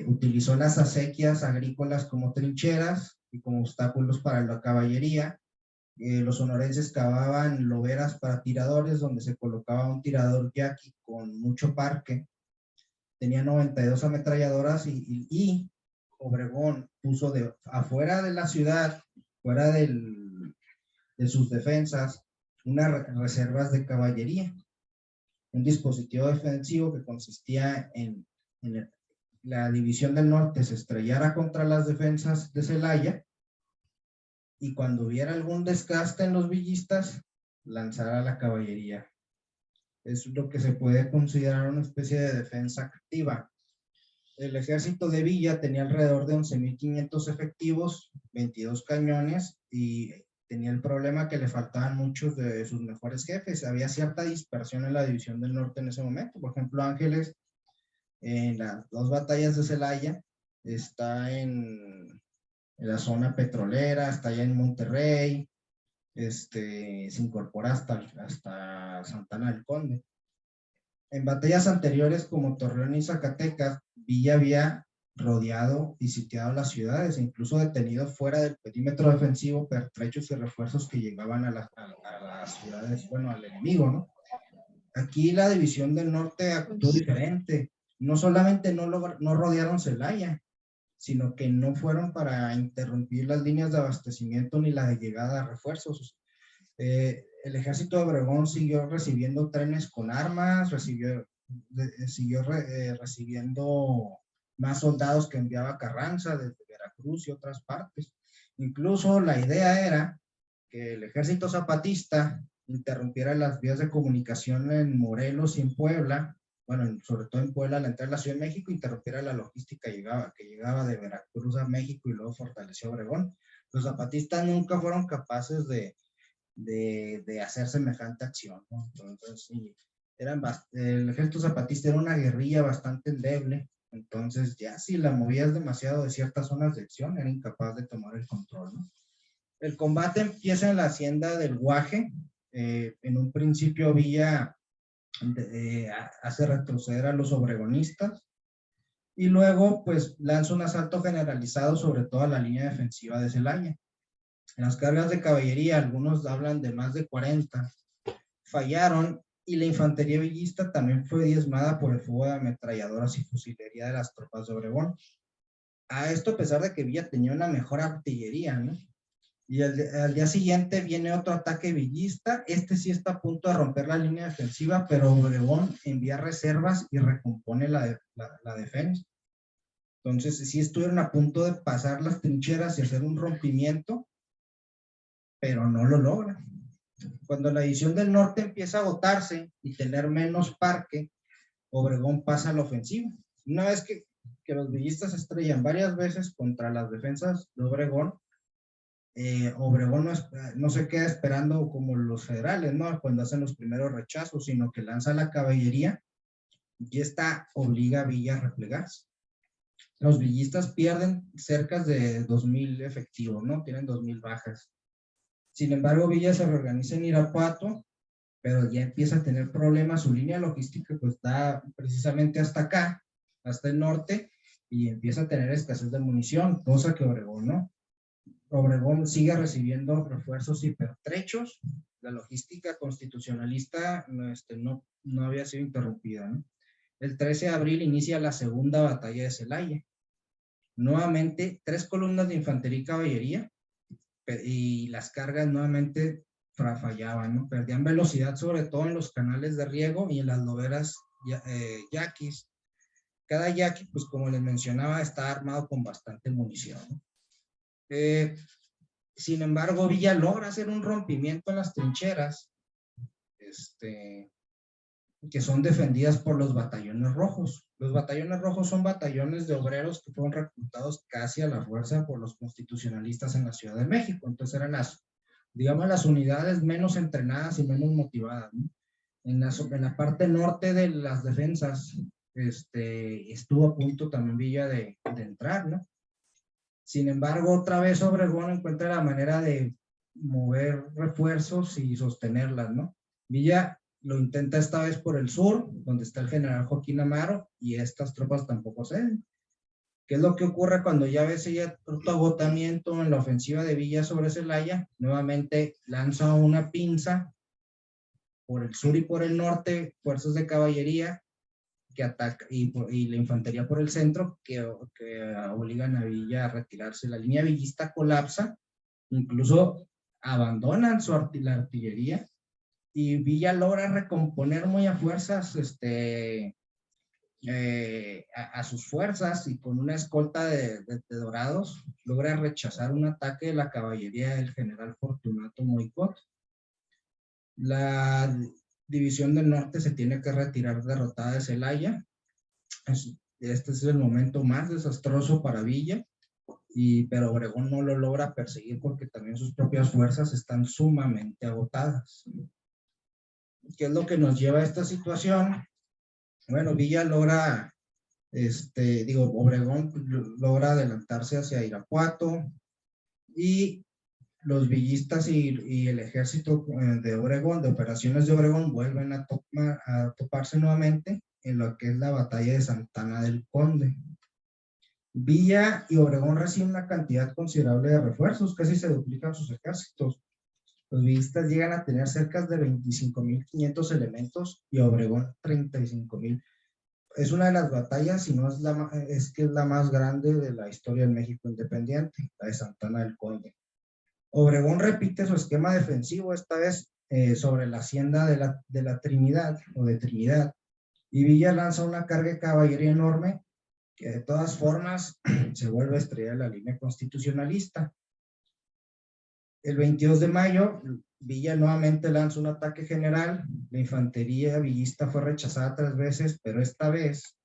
Utilizó las acequias agrícolas como trincheras y como obstáculos para la caballería. Los sonorenses cavaban loberas para tiradores, donde se colocaba un tirador yaqui con mucho parque. Tenía 92 ametralladoras y Obregón puso afuera de la ciudad, fuera de sus defensas, unas reservas de caballería. Un dispositivo defensivo que consistía en la división del norte se estrellara contra las defensas de Celaya y cuando hubiera algún desgaste en los villistas, lanzara la caballería. Es lo que se puede considerar una especie de defensa activa. El ejército de Villa tenía alrededor de 11,500 efectivos, 22 cañones y tenía el problema que le faltaban muchos de sus mejores jefes. Había cierta dispersión en la división del norte en ese momento. Por ejemplo, Ángeles, en las 2 batallas de Celaya, está en la zona petrolera, está allá en Monterrey, se incorpora hasta Santana del Conde. En batallas anteriores como Torreón y Zacatecas, Villa había rodeado y sitiado las ciudades, incluso detenido fuera del perímetro defensivo pertrechos y refuerzos que llegaban a las ciudades, bueno, al enemigo, ¿no? Aquí la división del norte actuó diferente. No solamente no rodearon Celaya, sino que no fueron para interrumpir las líneas de abastecimiento ni la de llegada de refuerzos. El ejército de Obregón siguió recibiendo trenes con armas, siguió recibiendo más soldados que enviaba Carranza desde Veracruz y otras partes. Incluso la idea era que el ejército zapatista interrumpiera las vías de comunicación en Morelos y en Puebla, bueno, sobre todo en Puebla, al entrar a la Ciudad de México, interrumpiera la logística que llegaba de Veracruz a México y luego fortaleció Obregón. Los zapatistas nunca fueron capaces de hacer semejante acción, ¿no? Entonces, sí, el ejército zapatista era una guerrilla bastante endeble, entonces ya si la movías demasiado de ciertas zonas de acción, era incapaz de tomar el control, ¿no? El combate empieza en la hacienda del Guaje. En un principio Villa hace retroceder a los obregonistas y luego pues lanza un asalto generalizado sobre toda la línea defensiva de Celaya. En las cargas de caballería, algunos hablan de más de 40, fallaron y la infantería villista también fue diezmada por el fuego de ametralladoras y fusilería de las tropas de Obregón. A esto a pesar de que Villa tenía una mejor artillería, ¿no? Y al día siguiente viene otro ataque villista. Sí está a punto de romper la línea defensiva, pero Obregón envía reservas y recompone la defensa. Entonces, sí estuvieron a punto de pasar las trincheras y hacer un rompimiento, pero no lo logran. Cuando la división del norte empieza a agotarse y tener menos parque, Obregón pasa a la ofensiva. Una vez que los villistas estrellan varias veces contra las defensas de Obregón, Obregón no se queda esperando como los federales, ¿no? Cuando hacen los primeros rechazos, sino que lanza la caballería y esta obliga a Villa a replegarse. Los villistas pierden cerca de 2,000 efectivos, ¿no? Tienen 2,000 bajas. Sin embargo, Villa se reorganiza en Irapuato, pero ya empieza a tener problemas. Su línea logística pues está precisamente hasta acá, hasta el norte, y empieza a tener escasez de munición, cosa que Obregón no. Obregón sigue recibiendo refuerzos y pertrechos. La logística constitucionalista no había sido interrumpida, ¿no? El 13 de abril inicia la segunda batalla de Celaya. Nuevamente, 3 columnas de infantería y caballería, y las cargas nuevamente fallaban, ¿no? Perdían velocidad, sobre todo en los canales de riego y en las loberas yaquis. Cada yaqui, pues como les mencionaba, está armado con bastante munición, ¿no? Sin embargo, Villa logra hacer un rompimiento en las trincheras, que son defendidas por los batallones rojos. Los batallones rojos son batallones de obreros que fueron reclutados casi a la fuerza por los constitucionalistas en la Ciudad de México. Entonces eran las unidades menos entrenadas y menos motivadas, ¿no? En la parte norte de las defensas, estuvo a punto también Villa de entrar, ¿no? Sin embargo, otra vez Obregón encuentra la manera de mover refuerzos y sostenerlas, ¿no? Villa lo intenta esta vez por el sur, donde está el general Joaquín Amaro, y estas tropas tampoco ceden. ¿Qué es lo que ocurre cuando ya ves ya otro agotamiento en la ofensiva de Villa sobre Celaya? Nuevamente lanza una pinza por el sur y por el norte, fuerzas de caballería que ataca, y la infantería por el centro, que obligan a Villa a retirarse. La línea villista colapsa, incluso abandonan la artillería, y Villa logra recomponer muy a fuerzas a sus fuerzas, y con una escolta de dorados logra rechazar un ataque de la caballería del general Fortunato Moicot. La división del norte se tiene que retirar derrotada de Celaya. Este es el momento más desastroso para Villa, pero Obregón no lo logra perseguir porque también sus propias fuerzas están sumamente agotadas. ¿Qué es lo que nos lleva a esta situación? Bueno, Villa logra, Obregón logra adelantarse hacia Irapuato, y los villistas y el ejército de Obregón, de operaciones de Obregón, vuelven a toparse nuevamente en lo que es la batalla de Santana del Conde. Villa y Obregón reciben una cantidad considerable de refuerzos, casi se duplican sus ejércitos. Los villistas llegan a tener cerca de 25.500 elementos y Obregón 35.000. Es una de las batallas, si no es que es la más grande de la historia del México independiente, la de Santana del Conde. Obregón repite su esquema defensivo, esta vez sobre la hacienda de la Trinidad, o de Trinidad, y Villa lanza una carga de caballería enorme que de todas formas se vuelve a estrellar la línea constitucionalista. El 22 de mayo, Villa nuevamente lanza un ataque general. La infantería villista fue rechazada 3 veces, pero esta vez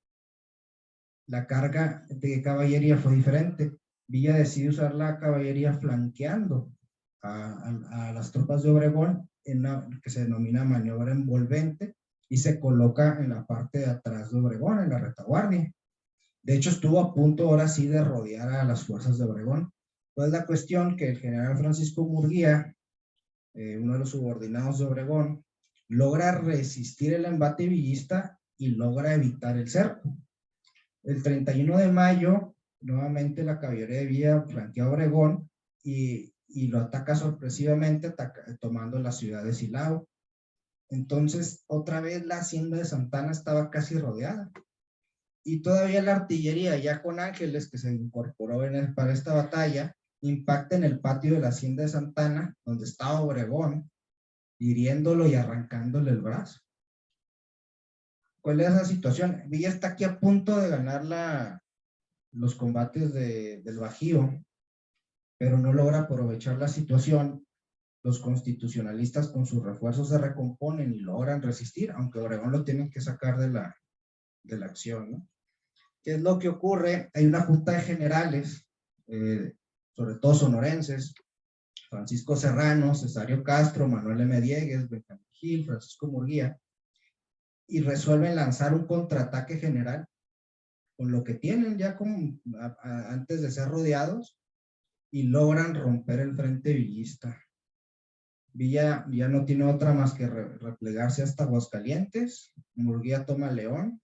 la carga de caballería fue diferente. Villa decide usar la caballería flanqueando a las tropas de Obregón en la que se denomina maniobra envolvente, y se coloca en la parte de atrás de Obregón, en la retaguardia. De hecho, estuvo a punto ahora sí de rodear a las fuerzas de Obregón. Pues la cuestión que el general Francisco Murguía, uno de los subordinados de Obregón, logra resistir el embate villista y logra evitar el cerco. El 31 de mayo, nuevamente la caballería de Villa flanquea a Obregón y lo ataca sorpresivamente, tomando la ciudad de Silao. Entonces, otra vez la hacienda de Santana estaba casi rodeada. Y todavía la artillería, ya con Ángeles, que se incorporó para esta batalla, impacta en el patio de la hacienda de Santana, donde estaba Obregón, hiriéndolo y arrancándole el brazo. ¿Cuál es la situación? Villa está aquí a punto de ganar los combates del Bajío, pero no logra aprovechar la situación. Los constitucionalistas con sus refuerzos se recomponen y logran resistir, aunque Obregón lo tienen que sacar de la acción, ¿no? ¿Qué es lo que ocurre? Hay una junta de generales, sobre todo sonorenses, Francisco Serrano, Cesario Castro, Manuel M. Diegues, Benjamín Gil, Francisco Murguía, y resuelven lanzar un contraataque general con lo que tienen ya como antes de ser rodeados, y logran romper el frente villista. Villa ya no tiene otra más que replegarse hasta Aguascalientes. Murguía toma León.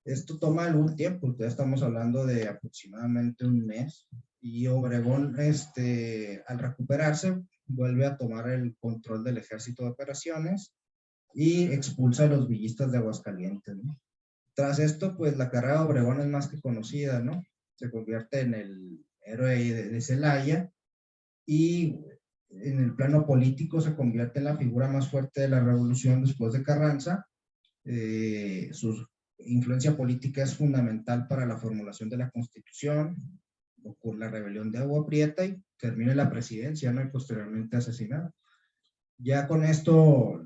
Esto toma algún tiempo, ya estamos hablando de aproximadamente un mes, y Obregón, al recuperarse, vuelve a tomar el control del ejército de operaciones y expulsa a los villistas de Aguascalientes, ¿no? Tras esto, pues la carrera de Obregón es más que conocida, ¿no? Se convierte en el héroe de Celaya y en el plano político se convierte en la figura más fuerte de la revolución después de Carranza. Su influencia política es fundamental para la formulación de la Constitución, ocurre la rebelión de Agua Prieta y termina en la presidencia, ¿no? Y posteriormente asesinado. Ya con esto,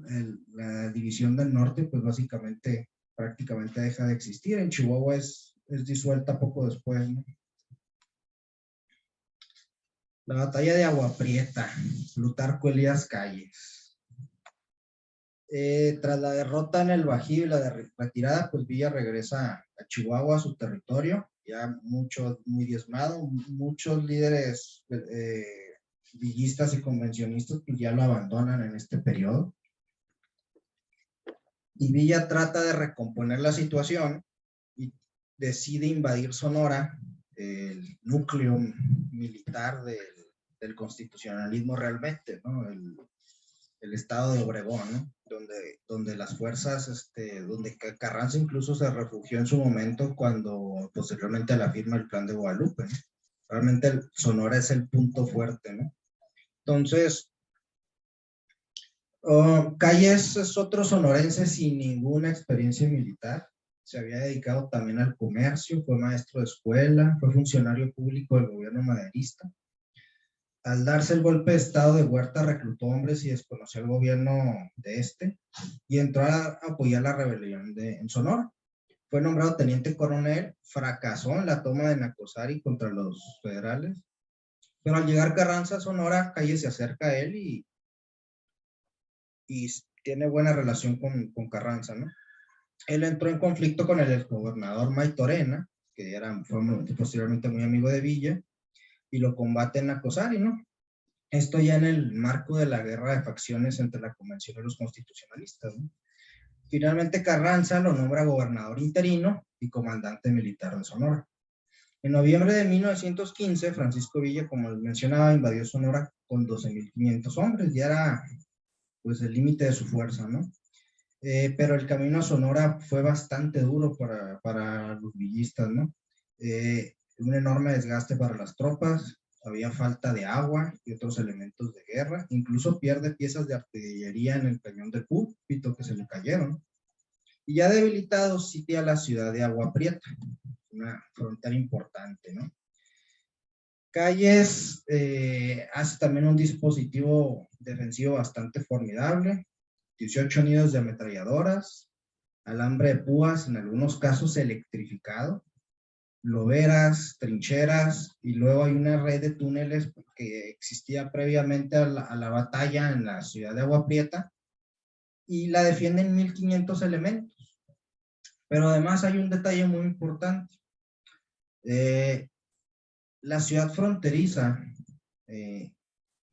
la división del norte, pues básicamente, prácticamente deja de existir. En Chihuahua es disuelta poco después, ¿no? La batalla de Agua Prieta, Plutarco Elías Calles. Tras la derrota en el Bajío y la retirada, pues Villa regresa a Chihuahua, a su territorio, ya muy diezmado, muchos líderes villistas y convencionistas pues ya lo abandonan en este periodo. Y Villa trata de recomponer la situación y decide invadir Sonora, el núcleo militar del constitucionalismo realmente, ¿no? El estado de Obregón, ¿no? Donde las fuerzas, donde Carranza incluso se refugió en su momento cuando posteriormente la firma el Plan de Guadalupe, ¿no? Realmente Sonora es el punto fuerte, ¿no? Entonces, Calles es otro sonorense sin ninguna experiencia militar. Se había dedicado también al comercio, fue maestro de escuela, fue funcionario público del gobierno maderista. Al darse el golpe de estado de Huerta, reclutó hombres y desconoció el gobierno de y entró a apoyar la rebelión en Sonora. Fue nombrado teniente coronel, fracasó en la toma de Nacosari contra los federales, pero al llegar Carranza a Sonora, Calles se acerca a él y tiene buena relación con Carranza, ¿no? Él entró en conflicto con el exgobernador Maytorena, que fue posteriormente muy amigo de Villa, y lo combate en Nacosari, ¿no? Esto ya en el marco de la guerra de facciones entre la Convención y los constitucionalistas, ¿no? Finalmente Carranza lo nombra gobernador interino y comandante militar de Sonora. En noviembre de 1915, Francisco Villa, como les mencionaba, invadió Sonora con 12,500 hombres, ya era pues el límite de su fuerza, ¿no? Pero el camino a Sonora fue bastante duro para los villistas, ¿no? Un enorme desgaste para las tropas, había falta de agua y otros elementos de guerra, incluso pierde piezas de artillería en el cañón de Púlpito que se le cayeron, y ya debilitado sitia la ciudad de Agua Prieta, una frontera importante, ¿no? Calles hace también un dispositivo defensivo bastante formidable, 18 nidos de ametralladoras, alambre de púas, en algunos casos electrificado, loberas, trincheras, y luego hay una red de túneles que existía previamente a la batalla en la ciudad de Agua Prieta, y la defienden 1,500 elementos. Pero además hay un detalle muy importante. La ciudad fronteriza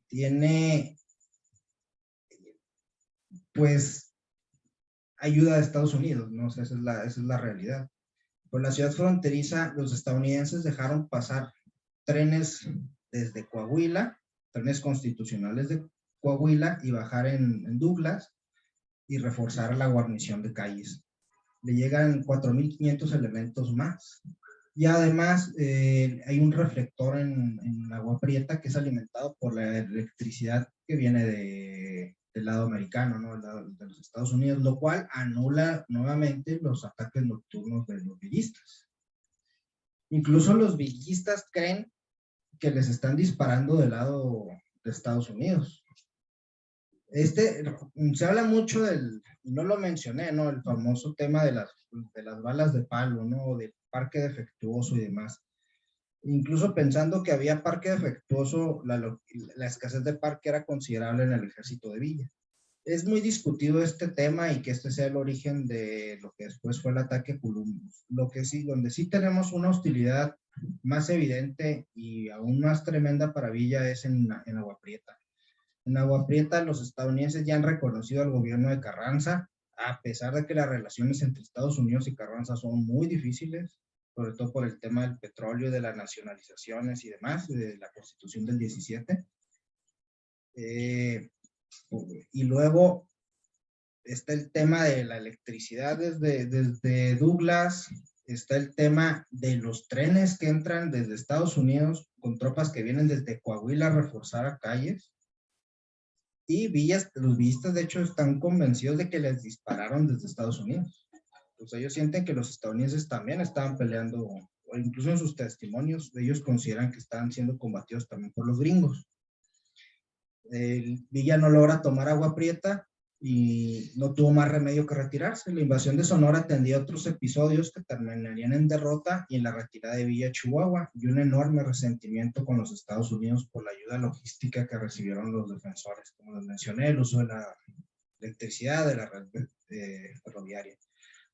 tiene, pues, ayuda de Estados Unidos, ¿no? O sea, esa es la realidad. Por la ciudad fronteriza, los estadounidenses dejaron pasar trenes desde Coahuila, trenes constitucionales de Coahuila, y bajar en Douglas y reforzar la guarnición de Calles. Le llegan 4,500 elementos más. Y además hay un reflector en Agua Prieta que es alimentado por la electricidad que viene del lado americano, ¿no? De los Estados Unidos, lo cual anula nuevamente los ataques nocturnos de los villistas. Incluso los villistas creen que les están disparando del lado de Estados Unidos. Se habla mucho no lo mencioné, ¿no? El famoso tema de las balas de palo, ¿no? Del parque defectuoso y demás. Incluso pensando que había parque defectuoso, la escasez de parque era considerable en el ejército de Villa. Es muy discutido este tema y que este sea el origen de lo que después fue el ataque a Columbus. Donde sí tenemos una hostilidad más evidente y aún más tremenda para Villa es en Agua Prieta. En Agua Prieta, los estadounidenses ya han reconocido al gobierno de Carranza, a pesar de que las relaciones entre Estados Unidos y Carranza son muy difíciles. sobre todo por el tema del petróleo, de las nacionalizaciones y demás, de la Constitución del 17. Y luego está el tema de la electricidad desde Douglas, está el tema de los trenes que entran desde Estados Unidos con tropas que vienen desde Coahuila a reforzar a calles. Y los villistas de hecho están convencidos de que les dispararon desde Estados Unidos. Pues ellos sienten que los estadounidenses también estaban peleando, o incluso en sus testimonios, ellos consideran que estaban siendo combatidos también por los gringos. Villa no logra tomar Agua Prieta y no tuvo más remedio que retirarse. La invasión de Sonora tendría otros episodios que terminarían en derrota y en la retirada de Villa Chihuahua, y un enorme resentimiento con los Estados Unidos por la ayuda logística que recibieron los defensores, como les mencioné, el uso de la electricidad, de la red ferroviaria.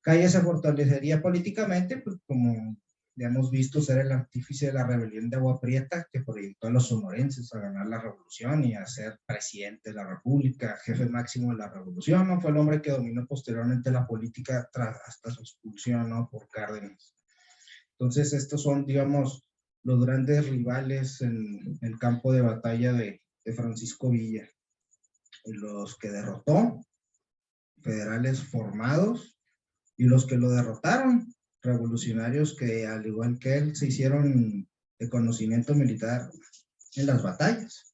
Calles se fortalecería políticamente, pues como ya hemos visto, ser el artífice de la rebelión de Agua Prieta, que proyectó a los sonorenses a ganar la revolución y a ser presidente de la república, jefe máximo de la revolución, ¿no? Fue el hombre que dominó posteriormente la política hasta su expulsión, ¿no? Por Cárdenas. Entonces, estos son, digamos, los grandes rivales en el campo de batalla de Francisco Villa. Los que derrotó, federales formados, y los que lo derrotaron, revolucionarios que al igual que él se hicieron de conocimiento militar en las batallas.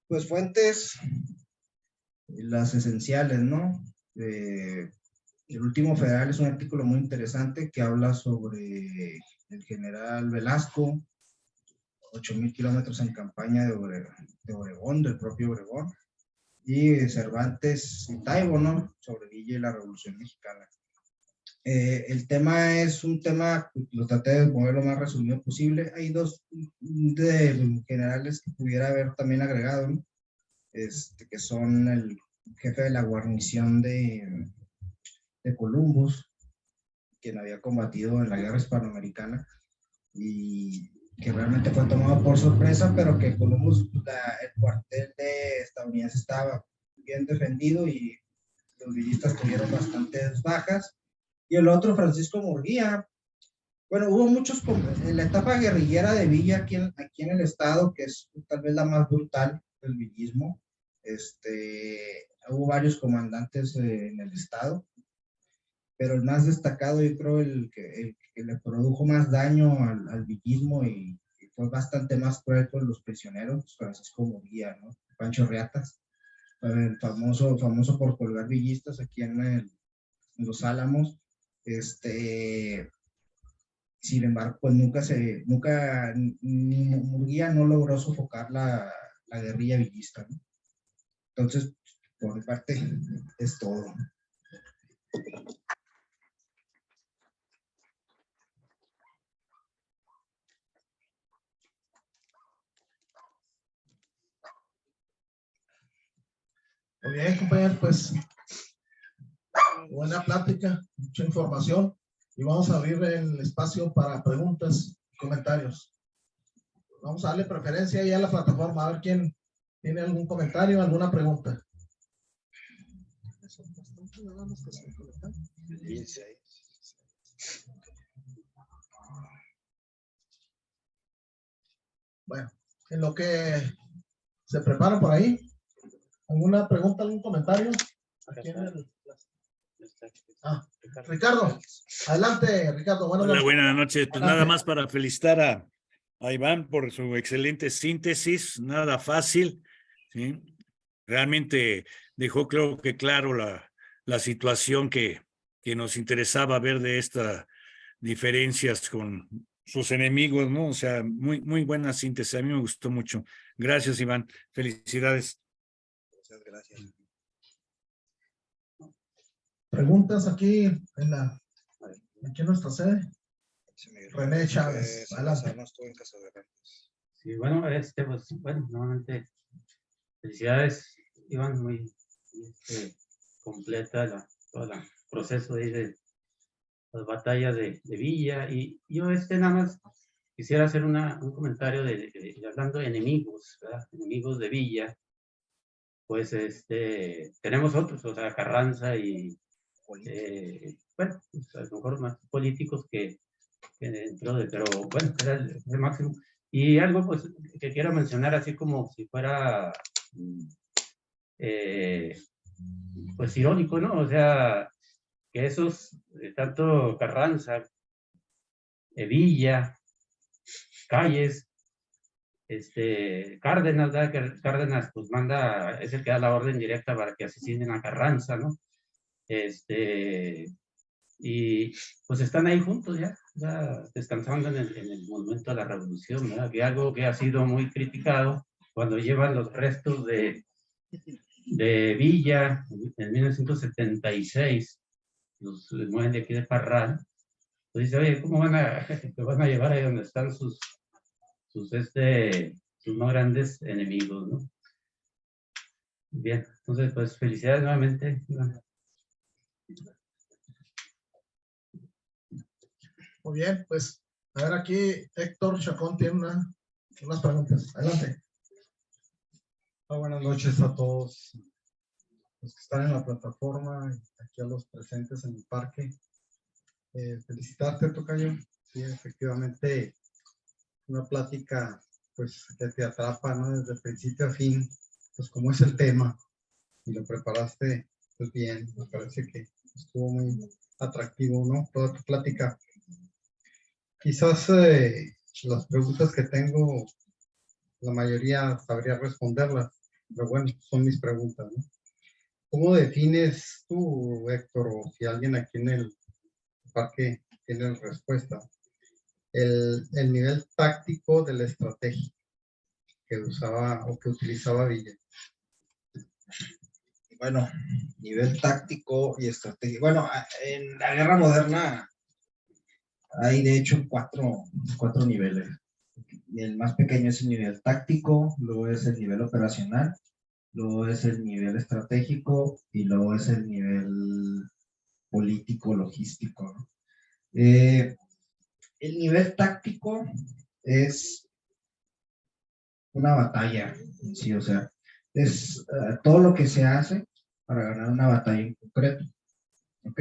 Pues fuentes, las esenciales, ¿no? El último federal es un artículo muy interesante que habla sobre el general Velasco, 8,000 kilómetros en campaña de Obregón, del propio Obregón, y Cervantes y Taibo, ¿no? Sobre Villa y la Revolución Mexicana. El tema es un tema, lo traté de mover lo más resumido posible. Hay dos generales que pudiera haber también agregado, ¿no? Que son el jefe de la guarnición de Columbus, quien había combatido en la guerra hispanoamericana y que realmente fue tomado por sorpresa, pero que Columbus, el cuartel de estadounidense estaba bien defendido y los villistas tuvieron bastantes bajas. Y el otro, Francisco Murguía. Bueno, hubo muchos, en la etapa guerrillera de Villa aquí en el estado, que es tal vez la más brutal del villismo, hubo varios comandantes en el estado, pero el más destacado, yo creo, el que le produjo más daño al villismo y fue bastante más cruel con los prisioneros, Francisco Murguía, ¿no? Pancho Reatas, el famoso por colgar villistas aquí en Los Álamos. Sin embargo, pues nunca Murguía no logró sofocar la guerrilla villista, ¿no? Entonces, por mi parte, es todo. Muy bien, compañeros, pues buena plática, mucha información, y vamos a abrir el espacio para preguntas y comentarios. Vamos a darle preferencia ya a la plataforma, a ver quién tiene algún comentario, alguna pregunta. Bueno, en lo que se preparan por ahí, ¿alguna pregunta, algún comentario? Aquí en el... Ricardo, adelante, Ricardo. Hola, buenas noches. Pues nada más para felicitar a Iván por su excelente síntesis, nada fácil, ¿sí? Realmente dejó claro la situación que nos interesaba ver de estas diferencias con sus enemigos, ¿no? O sea, muy buena síntesis, a mí me gustó mucho. Gracias, Iván. Felicidades. Muchas gracias. Preguntas aquí aquí en nuestra sede. René Chávez, adelante. No estuve en Casa de Rentas. Sí, bueno, pues, nuevamente, felicidades, Iván, muy completa todo el proceso de las batallas de Villa, y yo nada más quisiera hacer un comentario hablando de enemigos, ¿verdad? Enemigos de Villa, pues tenemos otros, o sea, Carranza y bueno, pues, a lo mejor más políticos que dentro de, pero bueno, era el máximo. Y algo pues que quiero mencionar así como si fuera pues irónico, ¿no? O sea, que esos, tanto Carranza, Villa, Calles, Cárdenas, ¿verdad? Que Cárdenas pues manda, es el que da la orden directa para que asesinen a Carranza, ¿no? Y pues están ahí juntos ya descansando en el monumento a la revolución, ¿verdad? Que algo que ha sido muy criticado cuando llevan los restos de Villa en 1976, los mueven de aquí de Parral, pues dice, oye, ¿cómo van a llevar ahí donde están sus más grandes enemigos, ¿no? Bien, entonces pues felicidades nuevamente, Iván. Muy bien, pues a ver aquí Héctor Chacón tiene unas preguntas. Adelante. Buenas noches a todos los que están en la plataforma, aquí a los presentes en el parque. Felicitarte, tocayo. Sí, efectivamente, una plática pues que te atrapa, ¿no? Desde principio a fin, pues como es el tema, y lo preparaste pues bien, me parece que estuvo muy atractivo, ¿no? Toda tu plática. Quizás las preguntas que tengo, la mayoría sabría responderlas, pero bueno, son mis preguntas, ¿no? ¿Cómo defines tú, Héctor, o si alguien aquí en el parque tiene respuesta, el nivel táctico de la estrategia que usaba o que utilizaba Villa? Bueno, nivel táctico y estrategia. Bueno, en la guerra moderna hay de hecho cuatro niveles. El más pequeño es el nivel táctico, luego es el nivel operacional, luego es el nivel estratégico y luego es el nivel político, logístico, ¿no? El nivel táctico es una batalla en sí, o sea, es todo lo que se hace para ganar una batalla en concreto, ¿ok?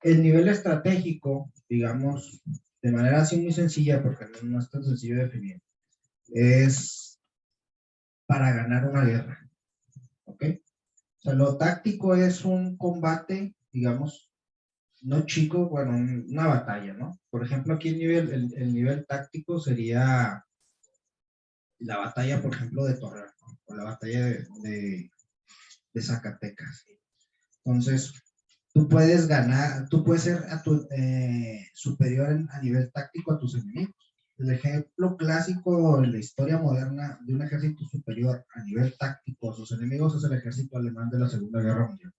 El nivel estratégico, digamos, de manera así muy sencilla, porque no es tan sencillo de definir, es para ganar una guerra, ¿ok? O sea, lo táctico es un combate, digamos, no chico, bueno, una batalla, ¿no? Por ejemplo, aquí el nivel táctico sería la batalla, por ejemplo, de Torreón, ¿no? O la batalla de Zacatecas. Entonces, tú puedes ganar, tú puedes ser superior a nivel táctico a tus enemigos. El ejemplo clásico en la historia moderna de un ejército superior a nivel táctico a sus enemigos es el ejército alemán de la Segunda Guerra Mundial.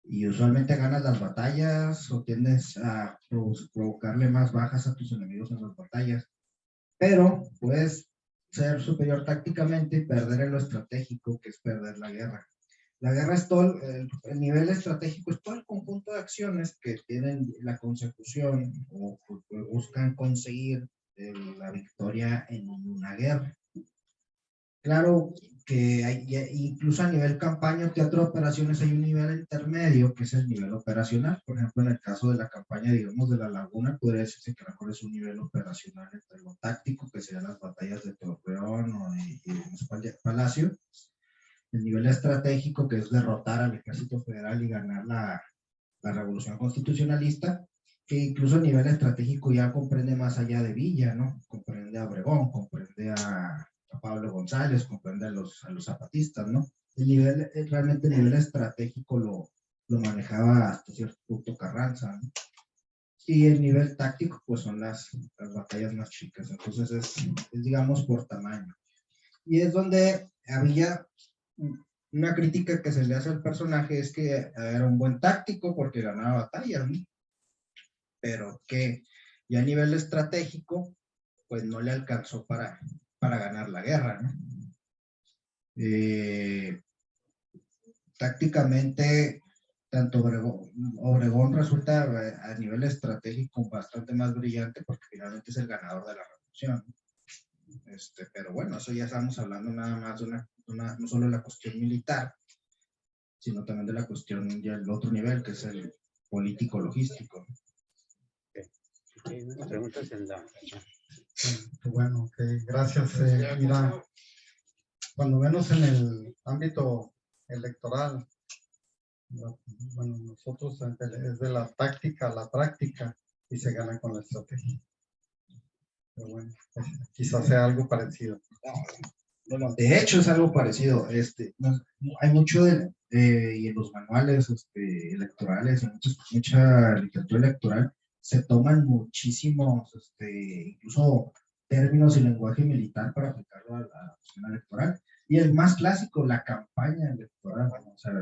Y usualmente ganas las batallas o tiendes a provocarle más bajas a tus enemigos en las batallas. Pero puedes ser superior tácticamente y perder en lo estratégico, que es perder la guerra. La guerra es todo, el nivel estratégico es todo el conjunto de acciones que tienen la consecución o buscan conseguir la victoria en una guerra. Claro que incluso a nivel campaña o teatro de operaciones hay un nivel intermedio que es el nivel operacional. Por ejemplo, en el caso de la campaña, digamos, de La Laguna, podría decirse que a lo mejor es un nivel operacional entre lo táctico, que serían las batallas de Torreón y de Palacio. El nivel estratégico, que es derrotar al ejército federal y ganar la revolución constitucionalista, que incluso a nivel estratégico ya comprende más allá de Villa, ¿no? Comprende a Obregón, comprende a Pablo González, comprende a los zapatistas, ¿no? Realmente el nivel estratégico lo manejaba hasta cierto punto Carranza, ¿no? Y el nivel táctico, pues son las batallas más chicas, entonces es, digamos, por tamaño. Y es donde había una crítica que se le hace al personaje, es que era un buen táctico porque ganaba batallas, ¿no? Pero que ya a nivel estratégico, pues no le alcanzó para ganar la guerra, ¿no? Tácticamente, tanto Obregón resulta a nivel estratégico bastante más brillante porque finalmente es el ganador de la revolución. Pero bueno, eso ya estamos hablando nada más de no solo de la cuestión militar, sino también de la cuestión ya el otro nivel, que es el político-logístico. Preguntas en la... Bueno, ok, gracias. Mira, cuando menos en el ámbito electoral, bueno, nosotros es de la táctica a la práctica y se gana con la estrategia. Pero bueno, quizás sea algo parecido. Bueno, de hecho es algo parecido. Hay mucho y en los manuales electorales, en mucha literatura electoral, se toman muchísimos, incluso términos y lenguaje militar para aplicarlo a la opción electoral. Y el más clásico, la campaña electoral, o sea,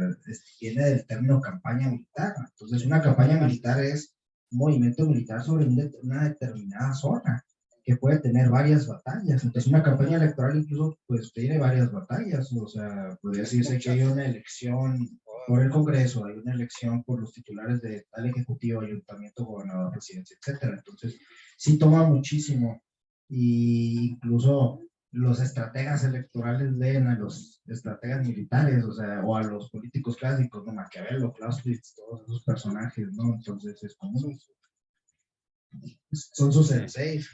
viene del término campaña militar. Entonces, una campaña militar es un movimiento militar sobre una determinada zona, que puede tener varias batallas. Entonces, una campaña electoral incluso, pues, tiene varias batallas. O sea, podría decirse que hay una elección por el Congreso, hay una elección por los titulares de tal ejecutivo, ayuntamiento, gobernador, presidencia, etcétera. Entonces, sí toma muchísimo. Y incluso los estrategas electorales leen a los estrategas militares, o sea, o a los políticos clásicos, ¿no? Maquiavelo, Clausewitz, todos esos personajes, ¿no? Entonces, es común. Son sus senseis.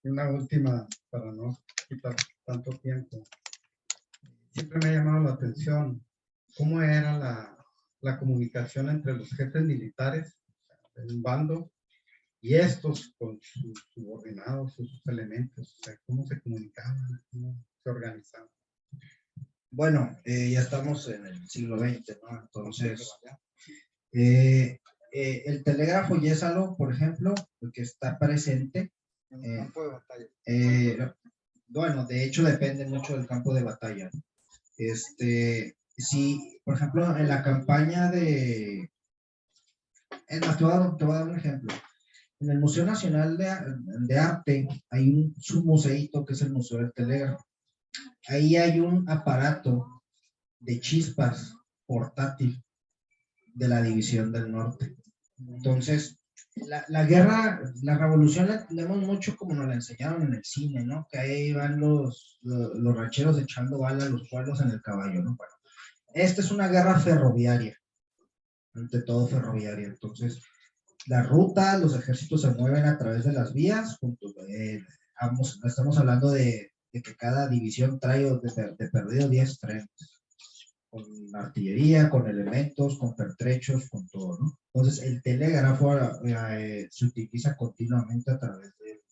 Una última, para no quitar tanto tiempo. Siempre me ha llamado la atención cómo era la comunicación entre los jefes militares de un bando y estos con sus subordinados, sus elementos, o sea, cómo se comunicaban, cómo se organizaban. Bueno, ya estamos en el siglo XX, ¿no? Entonces, el telégrafo ya es algo, por ejemplo, que está presente. En el campo de batalla. Bueno, de hecho depende mucho del campo de batalla. Si, por ejemplo, en la campaña te voy a dar un ejemplo. En el Museo Nacional de Arte hay un submuseíto que es el Museo del Telégrafo. Ahí hay un aparato de chispas portátil de la División del Norte. Entonces, la guerra, la revolución la vemos mucho como nos la enseñaron en el cine, ¿no? Que ahí van los rancheros echando bala a los pueblos en el caballo, ¿no? Bueno, esta es una guerra ferroviaria, ante todo ferroviaria. Entonces, la ruta, los ejércitos se mueven a través de las vías, estamos hablando de que cada división trae de perdido 10 trenes, con artillería, con elementos, con pertrechos, con todo, ¿no? Entonces, el telégrafo se utiliza continuamente a través de...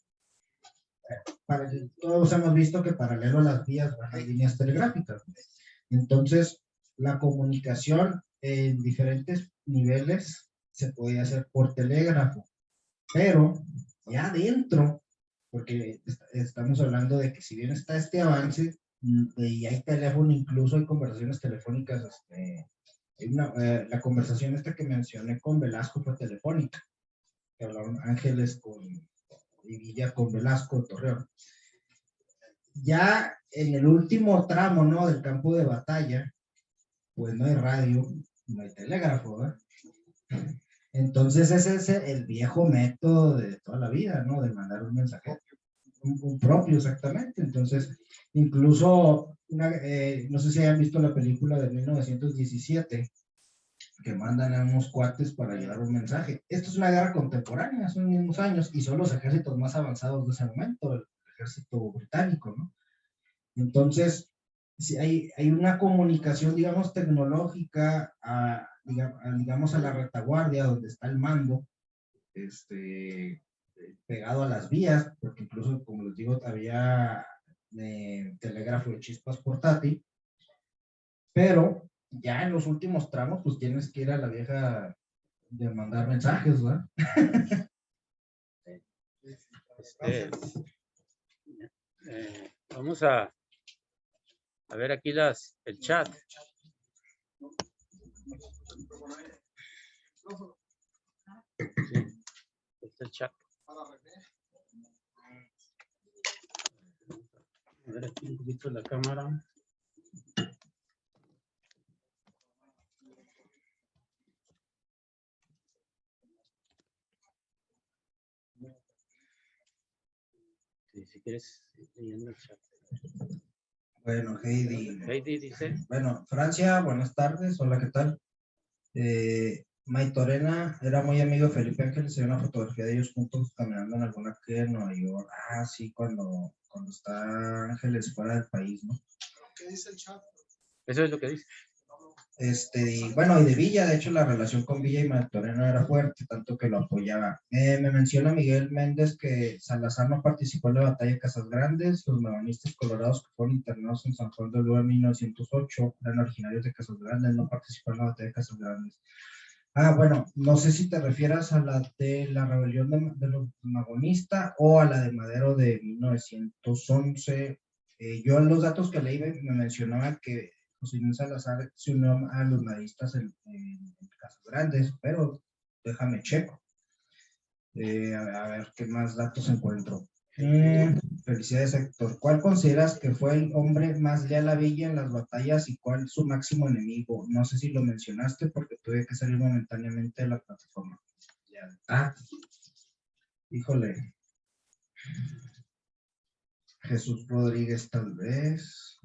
todos hemos visto que paralelo a las vías van las líneas telegráficas. Entonces, la comunicación en diferentes niveles se puede hacer por telégrafo, pero ya adentro, porque estamos hablando de que si bien está este avance, y hay teléfono, incluso hay conversaciones telefónicas, la conversación esta que mencioné con Velasco fue telefónica, que hablaron Ángeles y Villa con Velasco de Torreón. Ya en el último tramo, ¿no?, del campo de batalla, pues no hay radio, no hay telégrafo, ¿verdad? Entonces ese es el viejo método de toda la vida, ¿no?, de mandar un mensaje. Un propio, exactamente. Entonces, incluso, no sé si hayan visto la película de 1917, que mandan a unos cuates para llevar un mensaje. Esto es una guerra contemporánea, son los mismos años, y son los ejércitos más avanzados de ese momento, el ejército británico, ¿no? Entonces, si hay una comunicación, digamos, tecnológica, digamos, a la retaguardia, donde está el mando, pegado a las vías, porque incluso, como les digo, había telégrafo de chispas portátil, pero ya en los últimos tramos, pues tienes que ir a la vieja de mandar mensajes, ¿verdad? Vamos a ver aquí el chat. Sí, este es el chat. A ver aquí un poquito la cámara. Sí, si quieres, leyendo el chat. Bueno, Heidi. Heidi dice. Bueno, Francia, buenas tardes. Hola, ¿qué tal? Maitorena era muy amigo de Felipe Ángeles, hay una fotografía de ellos juntos caminando en alguna calle de Nueva York. Ah, sí, cuando está Ángeles fuera del país, ¿no? ¿Qué dice el chat? Eso es lo que dice. Y bueno, y de Villa, de hecho, la relación con Villa y Maitorena era fuerte, tanto que lo apoyaba. Me menciona Miguel Méndez que Salazar no participó en la batalla de Casas Grandes. Los magonistas colorados que fueron internados en San Juan de Ulúa en 1908 eran originarios de Casas Grandes, no participó en la batalla de Casas Grandes. Ah, bueno, no sé si te refieras a la de la rebelión de los magonistas o a la de Madero de 1911. Yo en los datos que leí me mencionaba que José Luis Salazar se unió a los maristas en Casas Grandes, pero déjame checo. A ver qué más datos encuentro. Felicidades, Héctor. ¿Cuál consideras que fue el hombre más leal a Villa en las batallas y cuál su máximo enemigo? No sé si lo mencionaste porque tuve que salir momentáneamente de la plataforma. Ah, híjole. Jesús Rodríguez, tal vez.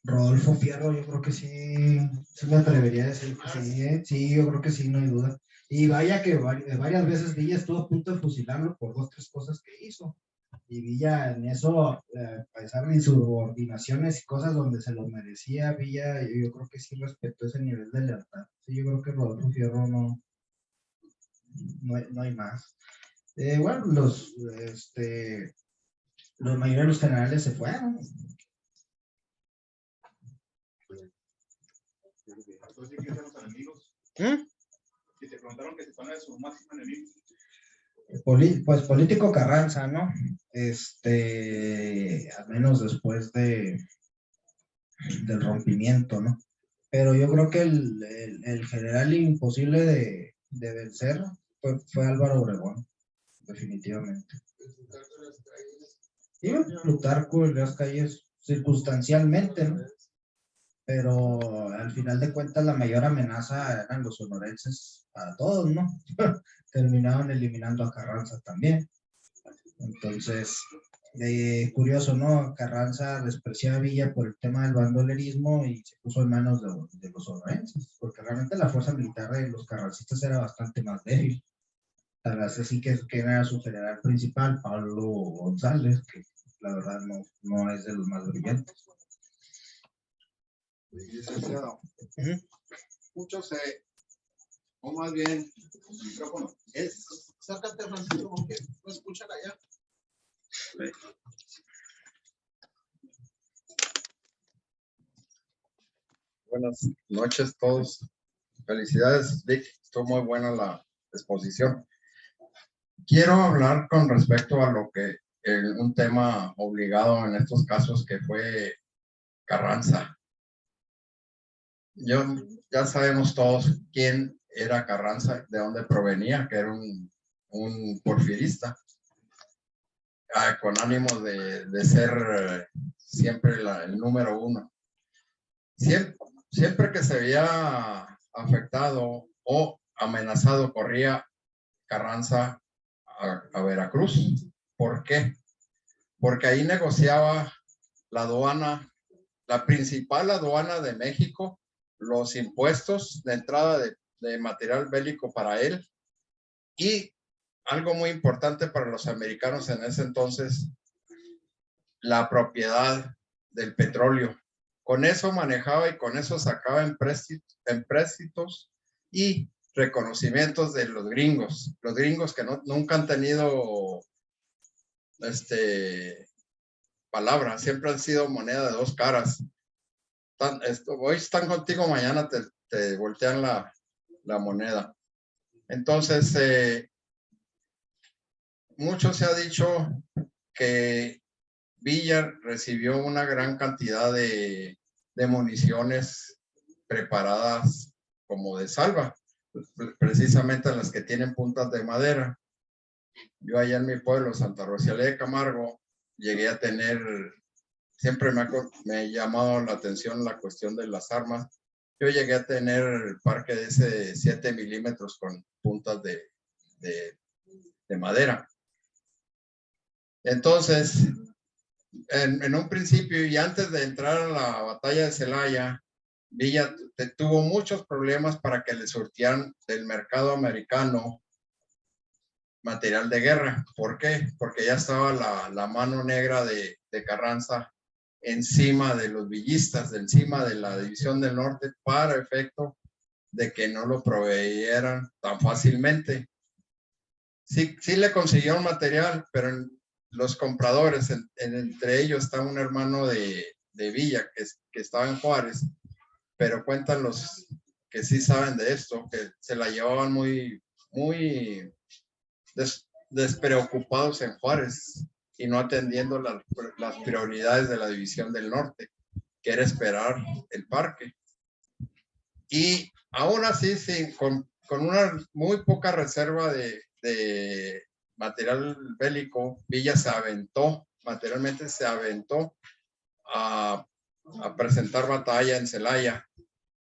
Rodolfo Fierro, yo creo que sí me atrevería a decir que sí, sí, yo creo que sí, no hay duda. Y vaya que varias veces Villa estuvo a punto de fusilarlo por 2, 3 cosas que hizo. Y Villa en eso, a pesar de insubordinaciones y cosas donde se lo merecía, Villa, yo creo que sí respetó ese nivel de lealtad. Sí, yo creo que Rodolfo Fierro no hay más. Bueno, los mayores de los generales se fueron. Si te preguntaron que se pone su máximo enemigo. Pues político Carranza, ¿no? Al menos después del rompimiento, ¿no? Pero yo creo que el general imposible de vencer fue Álvaro Obregón, definitivamente. Y Plutarco en las calles circunstancialmente, ¿no? Pero al final de cuentas la mayor amenaza eran los sonorenses para todos, ¿no? Terminaban eliminando a Carranza también. Entonces, curioso, ¿no? Carranza despreció a Villa por el tema del bandolerismo y se puso en manos de los sonorenses, porque realmente la fuerza militar de los carrancistas era bastante más débil. Tal vez así que era su general principal, Pablo González, que la verdad no es de los más brillantes. Licenciado, muchos o más bien, el micrófono Acércate, Francisco, porque no escuchan allá. Buenas noches a todos. Felicidades, Vic. Estuvo muy buena la exposición. Quiero hablar con respecto a lo que un tema obligado en estos casos que fue Carranza. Ya sabemos todos quién era Carranza, de dónde provenía, que era un porfirista, con ánimo de ser siempre el número uno. Siempre que se veía afectado o amenazado, corría Carranza a Veracruz. ¿Por qué? Porque ahí negociaba la aduana, la principal aduana de México, los impuestos de entrada de material bélico para él y algo muy importante para los americanos en ese entonces, la propiedad del petróleo. Con eso manejaba y con eso sacaba empréstitos y reconocimientos de los gringos que nunca han tenido palabra, siempre han sido moneda de 2 caras. Hoy están contigo, mañana te voltean la moneda. Entonces, mucho se ha dicho que Villa recibió una gran cantidad de municiones preparadas como de salva, precisamente las que tienen puntas de madera. Yo allá en mi pueblo, Santa Rosalía de Camargo, llegué a tener, siempre me ha llamado la atención la cuestión de las armas. Yo llegué a tener el parque de ese 7 milímetros con puntas de madera. Entonces, en un principio y antes de entrar a la batalla de Celaya, Villa tuvo muchos problemas para que le surtieran del mercado americano material de guerra. ¿Por qué? Porque ya estaba la mano negra de Carranza encima de los villistas, encima de la División del Norte, para efecto de que no lo proveyeran tan fácilmente. Sí, sí le consiguieron material, pero los compradores, entre ellos está un hermano de Villa que estaba en Juárez, pero cuentan los que sí saben de esto, que se la llevaban muy despreocupados en Juárez y no atendiendo las prioridades de la División del Norte, que era esperar el parque. Y aún así, sí, con una muy poca reserva de material bélico, Villa se aventó, materialmente se aventó a presentar batalla en Celaya,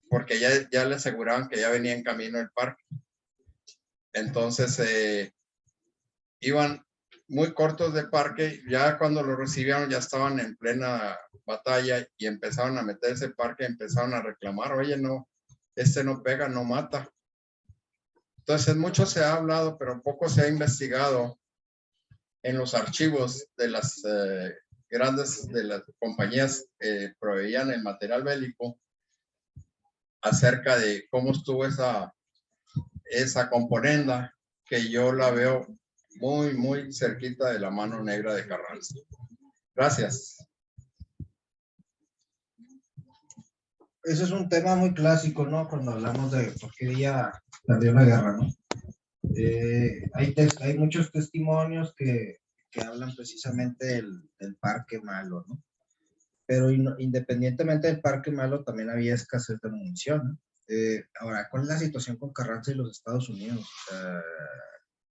porque ya le aseguraban que ya venía en camino el parque. Entonces, iban muy cortos de parque, ya cuando lo recibieron ya estaban en plena batalla y empezaron a meterse en parque, empezaron a reclamar, oye, no, este no pega, no mata. Entonces, mucho se ha hablado, pero poco se ha investigado en los archivos de las grandes, de las compañías que proveían el material bélico, acerca de cómo estuvo esa componenda, que yo la veo muy cerquita de la mano negra de Carranza. Gracias. Ese es un tema muy clásico, ¿no? Cuando hablamos de por qué Villa perdió la guerra, ¿no? Hay muchos testimonios que hablan precisamente del parque malo, ¿no? Pero independientemente del parque malo, también había escasez de munición, ¿no? Ahora, ¿cuál es la situación con Carranza y los Estados Unidos?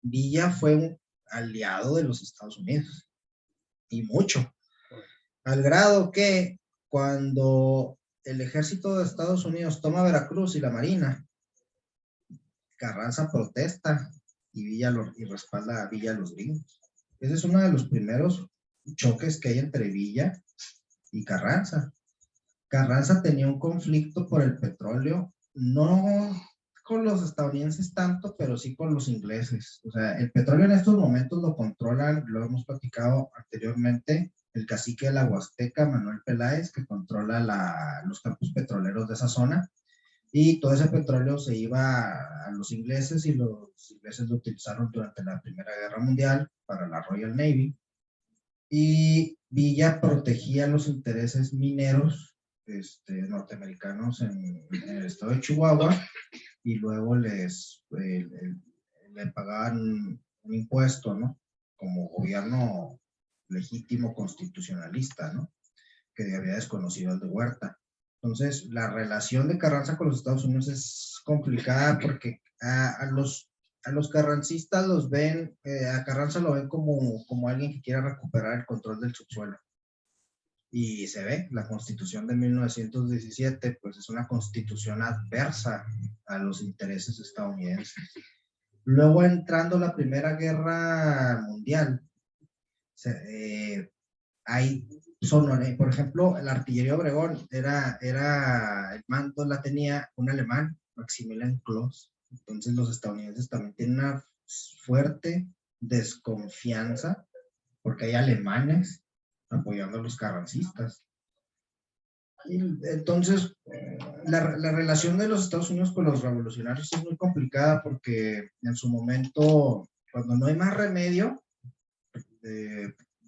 Villa fue un aliado de los Estados Unidos, y mucho, al grado que cuando el ejército de Estados Unidos toma Veracruz y la Marina, Carranza protesta y respalda a Villa a los gringos. Ese es uno de los primeros choques que hay entre Villa y Carranza. Carranza tenía un conflicto por el petróleo, no con los estadounidenses tanto, pero sí con los ingleses. O sea, el petróleo en estos momentos lo controlan, lo hemos platicado anteriormente, el cacique de la Huasteca, Manuel Peláez, que controla los campos petroleros de esa zona, y todo ese petróleo se iba a los ingleses, y los ingleses lo utilizaron durante la Primera Guerra Mundial para la Royal Navy, y Villa protegía los intereses mineros norteamericanos en el estado de Chihuahua, y luego le pagaban un impuesto, ¿no? Como gobierno legítimo constitucionalista, ¿no? Que había desconocido el de Huerta. Entonces, la relación de Carranza con los Estados Unidos es complicada porque a los carrancistas los ven, a Carranza lo ven como alguien que quiere recuperar el control del subsuelo. Y se ve, la Constitución de 1917, pues es una constitución adversa a los intereses estadounidenses. Luego, entrando la Primera Guerra Mundial, por ejemplo, la artillería Obregón el mando la tenía un alemán, Maximilian Kloss. Entonces los estadounidenses también tienen una fuerte desconfianza porque hay alemanes apoyando a los carrancistas. Y entonces, la relación de los Estados Unidos con los revolucionarios es muy complicada porque en su momento, cuando no hay más remedio,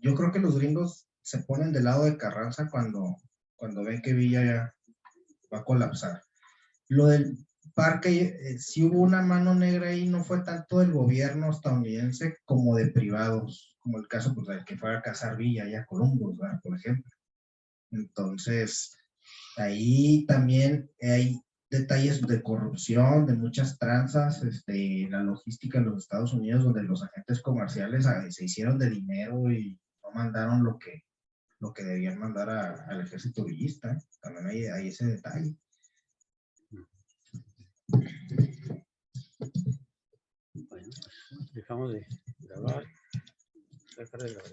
yo creo que los gringos se ponen del lado de Carranza cuando ven que Villa ya va a colapsar. Lo del parque, sí hubo una mano negra ahí, no fue tanto del gobierno estadounidense como de privados, como el caso pues, del que fue a cazar Villa y a Columbus, ¿verdad? Por ejemplo. Entonces, ahí también hay detalles de corrupción, de muchas tranzas, la logística en los Estados Unidos, donde los agentes comerciales se hicieron de dinero y no mandaron lo que debían mandar al ejército villista. También hay ese detalle. Bueno, dejamos de grabar. Dejar de grabar.